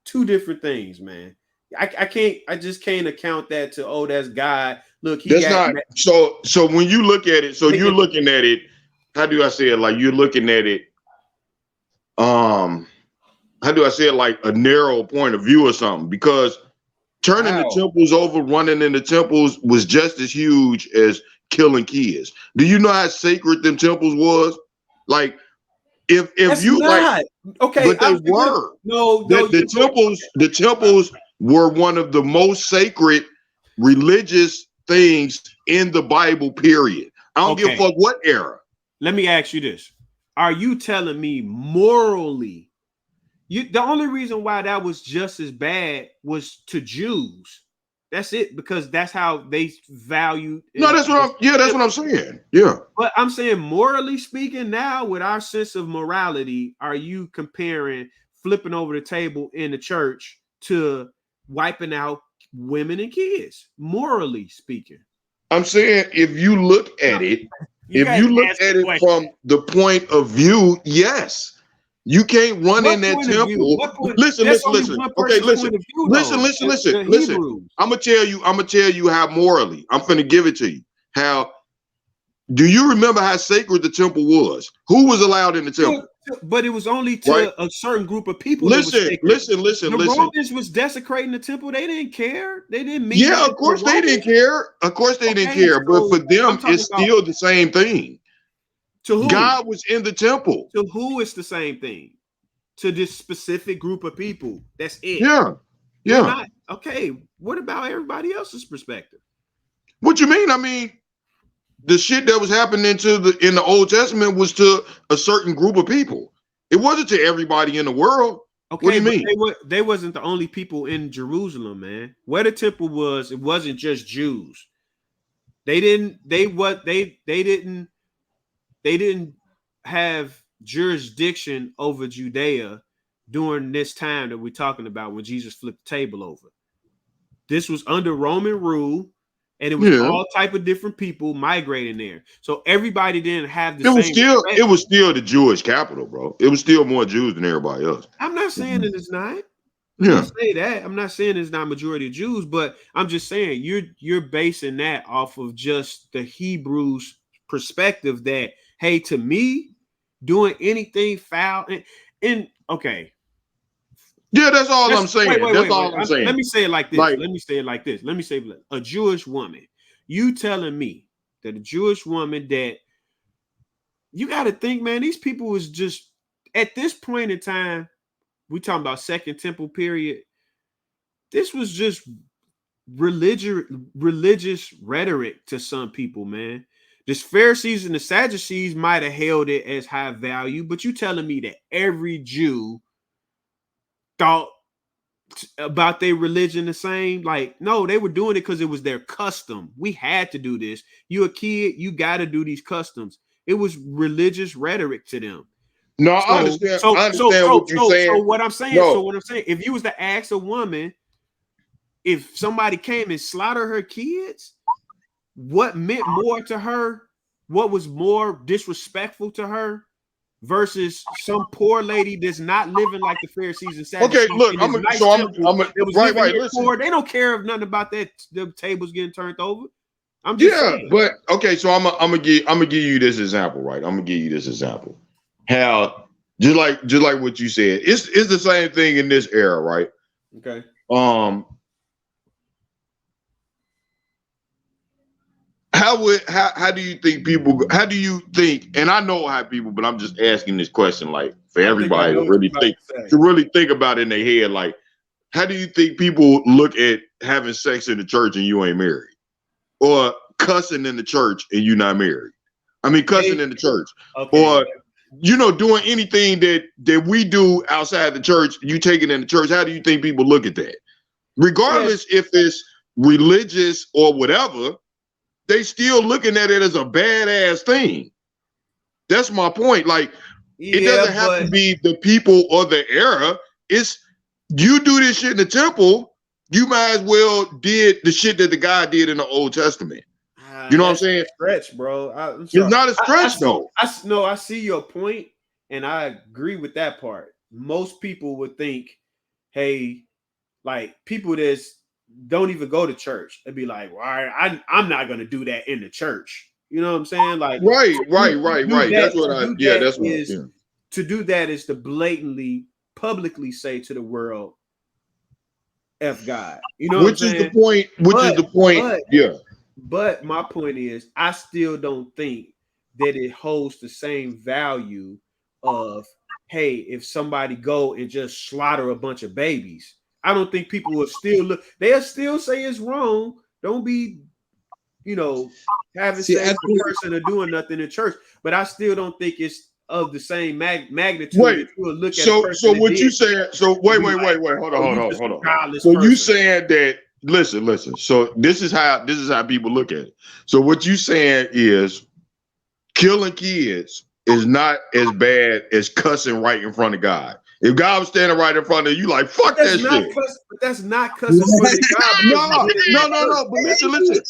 Two different things, man. I just can't account that to, oh, that's God. Look, he That's got not so when you look at it, so you're looking at it, how do I say it? Like, you're looking at it, how do I say it, like a narrow point of view or something? Because turning the temples over, running in the temples was just as huge as killing kids. Do you know how sacred them temples was? Like, if that's you like, not okay. but they were. No, The temples were one of the most sacred religious things in the Bible, period. I don't give a okay. fuck what era. Let me ask you this. are you telling me morally? The only reason why that was just as bad was to Jews. That's it, because that's how they value. No, that's what that's what I'm saying. Yeah. But I'm saying, morally speaking, now with our sense of morality, are you comparing flipping over the table in the church to wiping out women and kids? Morally speaking, I'm saying if you look at it, you guys ask the question. from the point of view, yes. You can't run What in that point of view? temple. What point? Listen, That's listen, only listen. one Okay, person's listen. point of view, Listen, though. listen, The listen, listen. Hebrews. I'm gonna tell you how morally. I'm finna give it to you. How do you remember how sacred the temple was? Who was allowed in the temple? But it was only Right? to a certain group of people that was Listen, sacred. listen, listen, The listen. Romans was desecrating the temple. They didn't care. They didn't mean Yeah, nothing of to the course they didn't Romans. care. Of course they didn't Okay, care. But for so I'm them, talking it's about still the same thing. to who? God was in the temple. To who is the same thing? To this specific group of people. That's it. Yeah. We're Yeah. not okay. What about everybody else's perspective? What you mean? I mean, the shit that was happening in the Old Testament was to a certain group of people. It wasn't to everybody in the world. What do Okay, you but mean? they wasn't the only people in Jerusalem, man. Where the temple was, it wasn't just Jews. They didn't have jurisdiction over Judea during this time that we're talking about when Jesus flipped the table over. This was under Roman rule, and it was Yeah. all type of different people migrating there. So everybody didn't have the It was same still respect. it was still the Jewish capital, bro. It was still more Jews than everybody else. I'm not saying that it's not. Let Yeah. me say that. I'm not saying it's not majority of Jews, but I'm just saying you're basing that off of just the Hebrews perspective that, hey, to me, doing anything foul and okay. Yeah, that's all I'm Wait, saying. wait, That's wait, wait. all I'm Let saying. me say it like this. Like, Let me say it like this. Let me say a Jewish woman. You telling me that a Jewish woman that you got to think, man, these people was just at this point in time, we talking about Second Temple period. This was just religious rhetoric to some people, man. The Pharisees and the Sadducees might have held it as high value, but you telling me that every Jew thought about their religion the same? Like, no, they were doing it because it was their custom. We had to do this. You a kid, you got to do these customs. It was religious rhetoric to them. no, I So, understand. so, I so, understand so, what you're so, saying. so what I'm saying, No, if you was to ask a woman, if somebody came and slaughtered her kids, what meant more to her? What was more disrespectful to her versus some poor lady that's not living like the Pharisees and okay, Sadducees look, in this nice temple that was living right, here listen. poor? They don't care if nothing about that. The tables getting turned over. I'm just Yeah, saying. but okay, so I'm gonna give you this example, right? I'm gonna give you this example. How just like what you said, it's the same thing in this era, right? Okay. Um, how do you think people? How do you think? And I know how people, but I'm just asking this question, like for I think I everybody know what you're about to to say. really think about it in their head, like how do you think people look at having sex in the church and you ain't married, or cussing in the church and you not married? I mean, cussing in the church, Okay. or doing anything that we do outside the church, you take it in the church. How do you think people look at that? Yeah. Regardless if it's religious or whatever, they still looking at it as a badass thing. That's my point. Like, it Yeah, doesn't have to but be the people or the era. It's you do this shit in the temple, you might as well did the shit that the guy did in the Old Testament. You know what I'm that's a saying? stretch, bro. I'm It's sorry. not a stretch though. I see your point, and I agree with that part. Most people would think, hey, like people that don't even go to church, they'd be like, well, I'm not gonna do that in the church. You know what I'm saying? Like Right, to right, right, do right. that, That's what to I do yeah, that that's what is yeah. to do that is to blatantly, publicly say to the world, F God. You know what I'm Which is the saying? point, But but yeah. but my point is, I still don't think that it holds the same value of, hey, if somebody go and just slaughter a bunch of babies. I don't think people will still look. They'll still say it's wrong. Don't be, you know, having See, sex I with think a person or doing nothing in church. But I still don't think it's of the same magnitude Wait. that you would look at a So person that what you did that saying? So and wait, be wait, like, wait, wait. Hold on, "Oh, hold you on, just hold a on. godless So you person." saying that? Listen, listen. So this is how people look at it. So what you saying is killing kids is not as bad as cussing right in front of God. If God was standing right in front of you, like But fuck that shit. that's not cuss in front of God because No, he did it in the church. no. But listen, listen.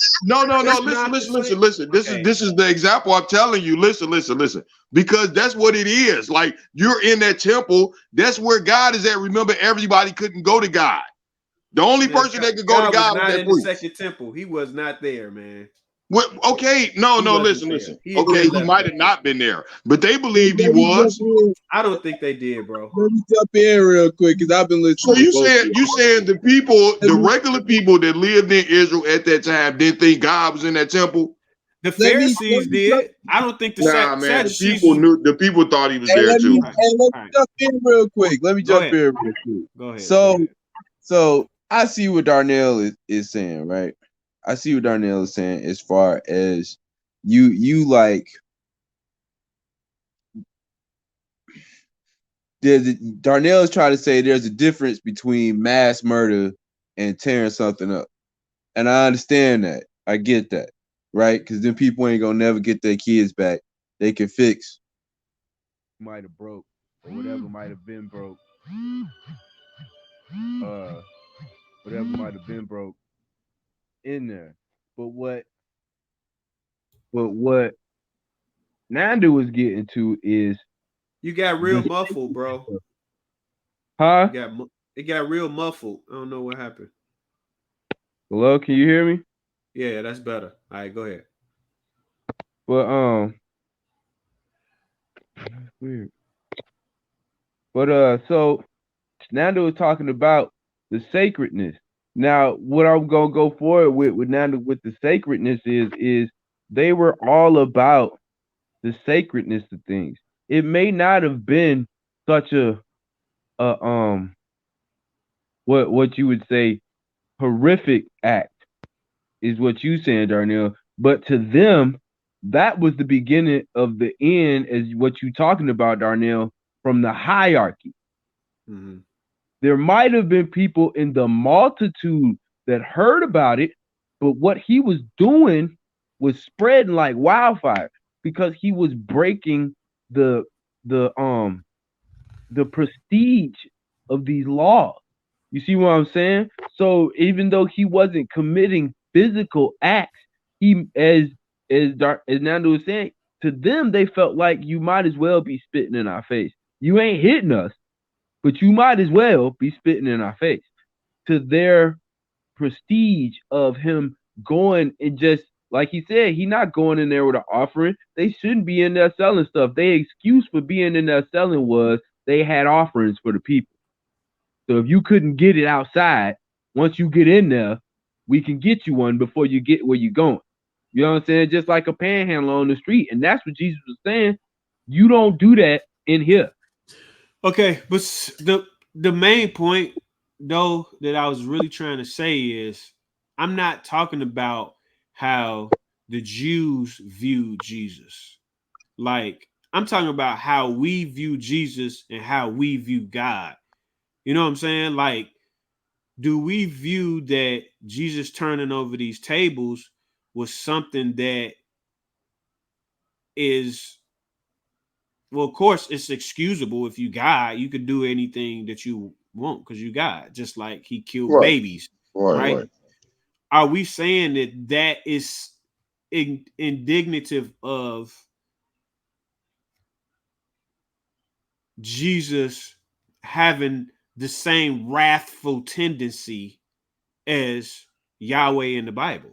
No. That's Listen, not the listen, same. listen, listen. This is Okay, this is the example I'm telling you. Listen, listen, listen. Because that's what it is. Like you're in that temple. That's where God is at. Remember, everybody couldn't go to God. The only man, person that could go to God was God was not that in the priest. second temple. He was not there, man. What, okay, no, He no. wasn't Listen, there. listen. He had Okay, been he left might that have temple. not been there, but they Let believed he me jump was. in. I don't think they did, bro. Let me jump in real quick because I've been So listening to you both of said you. the people, Let the me regular people that lived in Israel at that time didn't think God was in that temple. The let Pharisees me jump did. I don't think the Nah, man, Sadducees. the people thought he was and there let me too. All right, and let all me right. jump in real quick. Let me Go jump ahead. in real quick. Go ahead. Go So ahead. so I see what Darnell is saying, right? I see what Darnell is saying as far as you like Darnell is trying to say there's a difference between mass murder and tearing something up. And I understand that. I get that. Right? Because then people ain't gonna never get their kids back. They can fix might have broke or whatever might have been broke. Uh whatever might have been broke in there. But what Nandu was getting to is You got real the muffled, bro. huh? You got it got real muffled. I don't know what happened. Hello, can you hear me? Yeah, that's better. All right, go ahead. But weird. But so Nando was talking about the sacredness. Now, what I'm gonna go forward with Nando with the sacredness is they were all about the sacredness of things. It may not have been such a what you would say horrific act is what you saying, Darnell. But to them, that was the beginning of the end, as what you talking about, Darnell, from the hierarchy. Mm-hmm. There might have been people in the multitude that heard about it, but what he was doing was spreading like wildfire because he was breaking the the um the prestige of these laws. You see what I'm saying? So even though he wasn't committing physical acts, he as Nando was saying, to them they felt like you might as well be spitting in our face. You ain't hitting us, but you might as well be spitting in our face. To their prestige of him going and just like he said, he not going in there with an offering. They shouldn't be in there selling stuff. Their excuse for being in there selling was they had offerings for the people. So if you couldn't get it outside, once you get in there, we can get you one before you get where you're going. You know what I'm saying? Just like a panhandler on the street. And that's what Jesus was saying. You don't do that in here. Okay, but the main point though that I was really trying to say is I'm not talking about how the Jews viewed Jesus. Like I'm talking about how we view Jesus and how we view God. You know what I'm saying? Like, do we view that Jesus turning over these tables was something that is well, of course, it's excusable if you God. You could do anything that you want because you God, just like he killed Right, babies, right, right? right. Are we saying that that is indignative of Jesus having the same wrathful tendency as Yahweh in the Bible?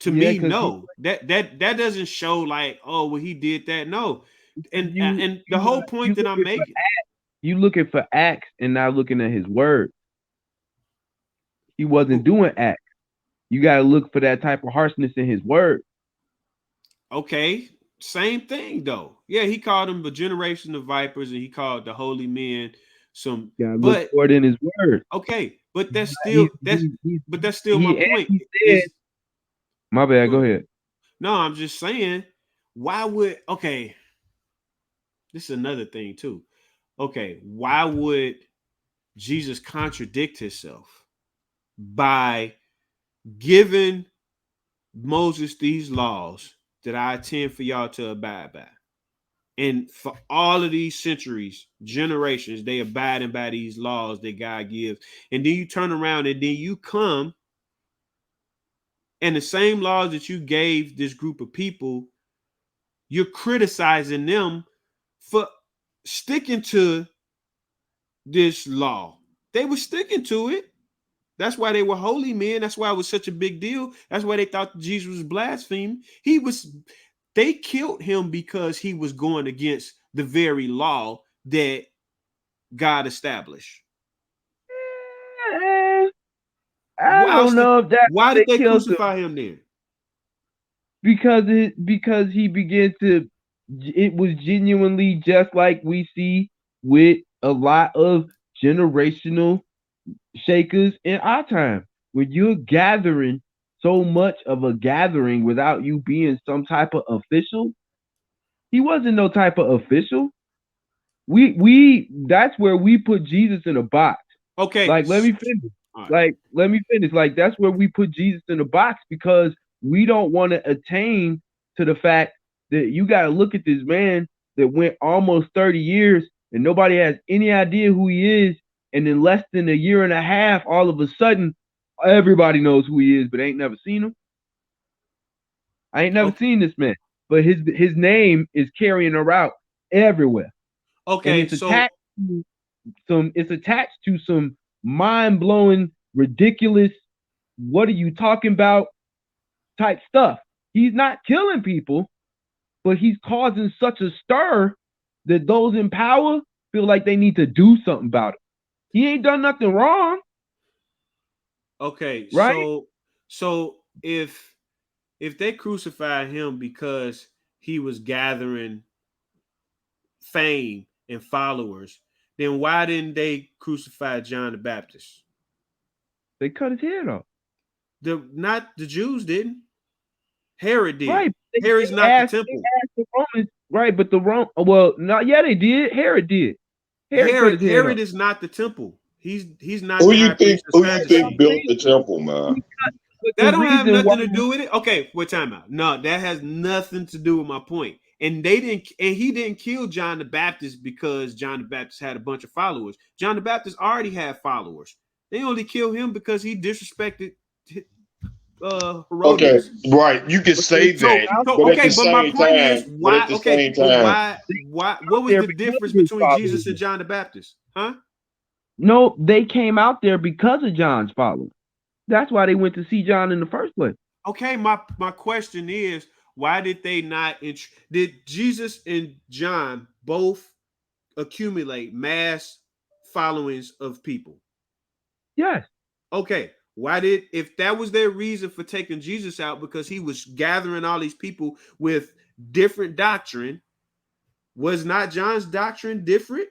To Yeah, me, because no. That doesn't show like, oh, well, he did that. No, you and the you whole you point that I'm looking for making. you looking for acts and not looking at his word. He wasn't doing acts. You got to look for that type of harshness in his word. Okay, same thing though. Yeah, he called them a generation of vipers, and he called the holy men some. You got to look But for it in his word. okay, but that's He still he he, but that's still my he, and point. he said, Is my bad. go Go ahead. ahead. No, I'm just saying why would this is another thing too. Okay, why would Jesus contradict himself by giving Moses these laws that I intend for y'all to abide by? And for all of these centuries, generations, they abiding by these laws that God gives. And then you turn around and then you come and the same laws that you gave this group of people, you're criticizing them for sticking to this law. They were sticking to it. That's why they were holy men. That's why it was such a big deal. That's why they thought Jesus was blaspheming. They killed him because he was going against the very law that God established. Eh, I Why don't else did know if that's why why did they they killed him, crucify him then? because he began to. It was genuinely just like we see with a lot of generational shakers in our time. When you're gathering so much of a gathering without you being some type of official, he wasn't no type of official. We that's where we put Jesus in a box. Okay. Like, let me finish. All right. Like, let me finish. Like, that's where we put Jesus in a box because we don't want to attain to the fact that you got to look at this man that went almost 30 years and nobody has any idea who he is. And in less than a year and a half, all of a sudden, everybody knows who he is, but ain't never seen him. I ain't never Okay. seen this man, but his name is carrying around everywhere, and Okay. So it's attached to some mind blowing, ridiculous. What are you talking about? Type stuff. He's not killing people, but he's causing such a stir that those in power feel like they need to do something about it. He ain't done nothing wrong, okay. right? So if they crucified him because he was gathering fame and followers, then why didn't they crucify John the Baptist? They cut his head off. Not the Jews didn't. Herod did. Right. Herod's not the temple. They asked the Romans, right, but the Rome well, not yeah, they did. Herod did. Herod cut his head Herod off. is not the temple. He's not Who the you high think? priest of Who you That's what think I'm Sadducee. built saying. the temple, man? But the That don't have reason why nothing to do with it. Okay, what time out? No, that has nothing to do with my point. And he didn't kill John the Baptist because John the Baptist had a bunch of followers. John the Baptist already had followers. They only killed him because he disrespected Okay, Herodias. right. You can but they say came that, out but at the Okay, but my same point is time, why? Okay, but what was there the because difference of his between Jesus and followers. John the Baptist? Huh? No, they came out there because of John's followers. That's why they went to see John in the first place. Okay, my question is why did they not? Did Jesus and John both accumulate mass followings of people? Yes. Okay, why did if that was their reason for taking Jesus out because he was gathering all these people with different doctrine? Was not John's doctrine different?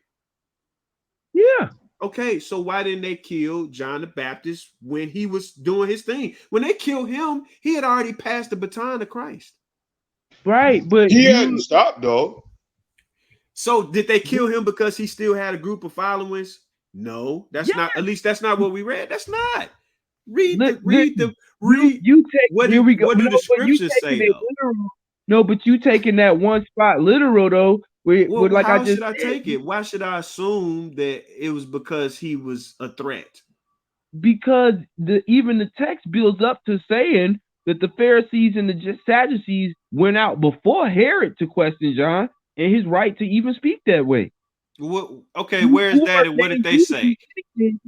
Yeah. Okay, so why didn't they kill John the Baptist when he was doing his thing? When they killed him, he had already passed the baton to Christ. Right. But he hadn't stopped though. So did they kill him because he still had a group of followers? No, that's yeah, not. At least that's not what we read. That's not. listen, Read. you take here we go. What do No, the but you scriptures taking say it though? literal. No, but you taking that one spot literal though. With Well, like I how just should I said, take it? Why should I assume that it was because he was a threat? because even the text builds up to saying that the Pharisees and the Sadducees went out before Herod to question John and his right to even speak that way. What? Okay, where's Who that and what did ordained they you to say? be speaking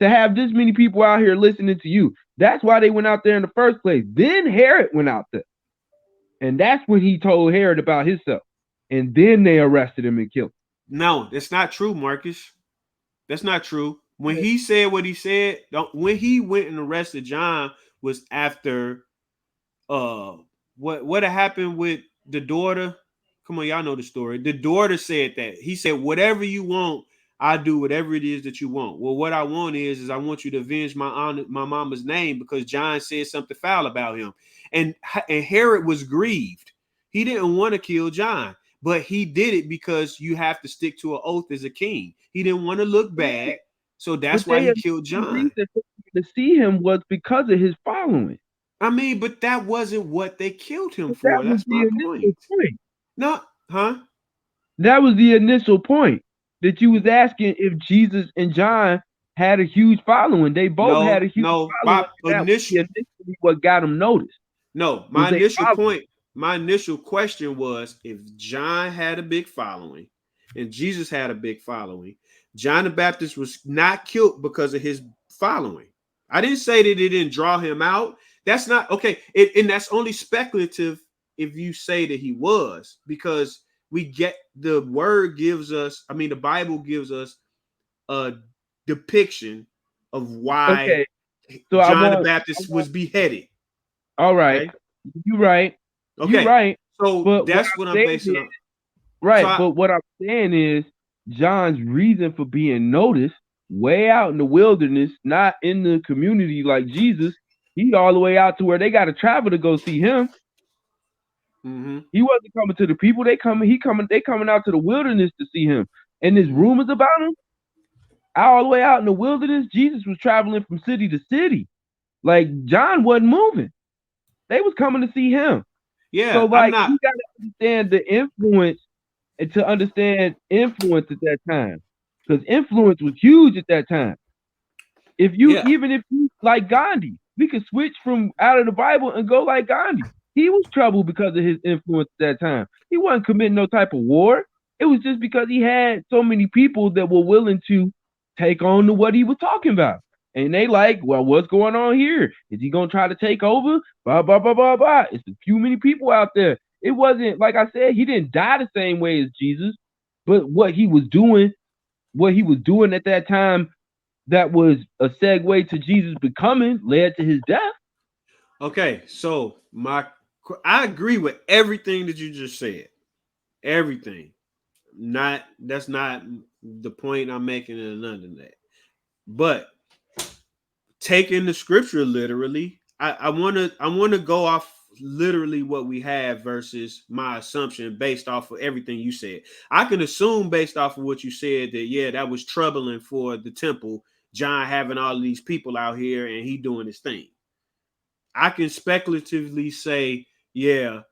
to have this many people out here listening to you? That's why they went out there in the first place. Then Herod went out there. And that's when he told Herod about himself. And then they arrested him and killed No, that's not true, Marcus. That's not true. When him. he said what he said, when he went and arrested John was after uh what had happened with the daughter. Come on, y'all know the story. The daughter said that. He said, whatever you want, I do whatever it is that you want. Well, what I want is I want you to avenge my mama's name because John said something foul about him. And Herod was grieved. He didn't want to kill John, but he did it because you have to stick to an oath as a king. He didn't want to look bad, so But that's why they he had killed the John. reason for to see him was because of his following. I mean, but that wasn't what they killed him But that for. was That's the my initial point. point. No, huh? That was the initial point that you was asking if Jesus and John had a huge following. They both had a No, huge no. following, My and that was initial initially what got them noticed No, was they following. my initial question was if John had a big following and Jesus had a big following, John the Baptist was not killed because of his following. I didn't say that it didn't draw him out. That's not okay. And that's only speculative if you say that he was, because we get the word gives us, I mean, the Bible gives us a depiction of why Okay, so John the Baptist was beheaded. all right, Okay. you right, you Okay, right. so But what that's I'm what I'm saying basing is on. So right. But what I'm saying is John's reason for being noticed way out in the wilderness, not in the community like Jesus. He all the way out to where they got to travel to go see him. mm-hmm, He wasn't coming to the people. They coming. He coming. They coming out to the wilderness to see him. And there's mm-hmm. rumors about him all the way out in the wilderness. Jesus was traveling from city to city. Like John wasn't moving. They was coming to see him. So Yeah, I'm like not. you got to understand the influence and to understand influence at that time, because influence was huge at that time. If you Yeah, even if you like Gandhi, we could switch from out of the Bible and go like Gandhi. He was troubled because of his influence at that time. He wasn't committing no type of war. It was just because he had so many people that were willing to take on to what he was talking about. And they like, well, what's going on here? Is he gonna try to take over? Blah blah blah blah blah. It's a few many people out there. It wasn't like I said, he didn't die the same way as Jesus, but what he was doing at that time that was a segue to Jesus becoming led to his death. okay. So I agree with everything that you just said. Everything. Not That's not the point I'm making, and none of that. But taking the scripture literally, I wanna go off literally what we have versus my assumption based off of everything you said. I can assume based off of what you said that yeah, that was troubling for the temple, John having all of these people out here and he doing his thing. I can speculatively say, yeah,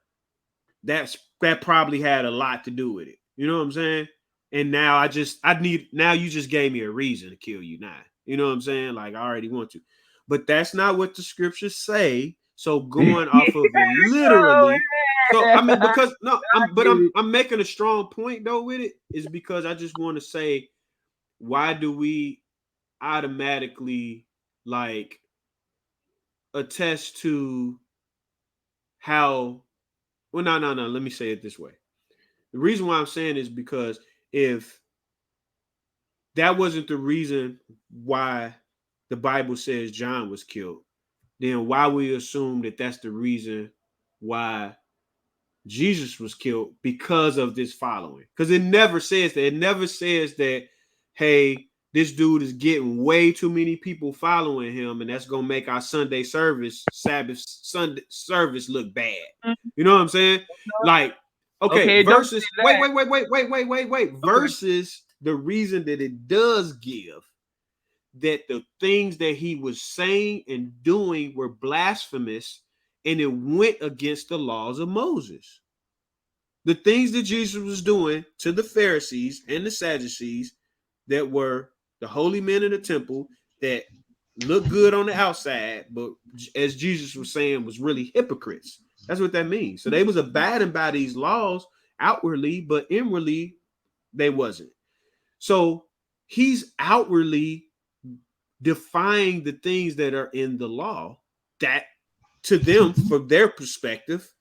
that probably had a lot to do with it. You know what I'm saying? And now you just gave me a reason to kill you now. You know what I'm saying? Like I already want to. But that's not what the scriptures say. So going off of it Oh, literally. So I mean, because no, I'm making a strong point though with it, is because I just want to say, why do we automatically like attest to how no, let me say it this way. The reason why I'm saying is because if that wasn't the reason why the Bible says John was killed, then why we assume that that's the reason why Jesus was killed because of this following? Because it never says that. It never says that, hey, this dude is getting way too many people following him, and that's gonna make our Sabbath Sunday service look bad. You know what I'm saying? Like, okay, okay, don't versus say that. wait. Okay. Versus the reason that it does give that the things that he was saying and doing were blasphemous and it went against the laws of Moses. The things that Jesus was doing to the Pharisees and the Sadducees, that were the holy men in the temple, that looked good on the outside, but as Jesus was saying, was really hypocrites. That's what that means. So they was abiding by these laws outwardly, but inwardly they wasn't. So he's outwardly defying the things that are in the law, that to them, from their perspective,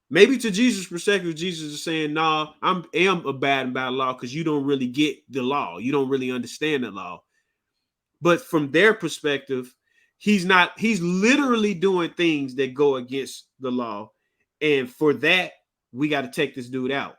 maybe to Jesus' perspective, Jesus is saying, "Nah, I am abiding by the law because you don't really get the law. You don't really understand the law." But from their perspective, he's not. He's literally doing things that go against the law, and for that, we got to take this dude out.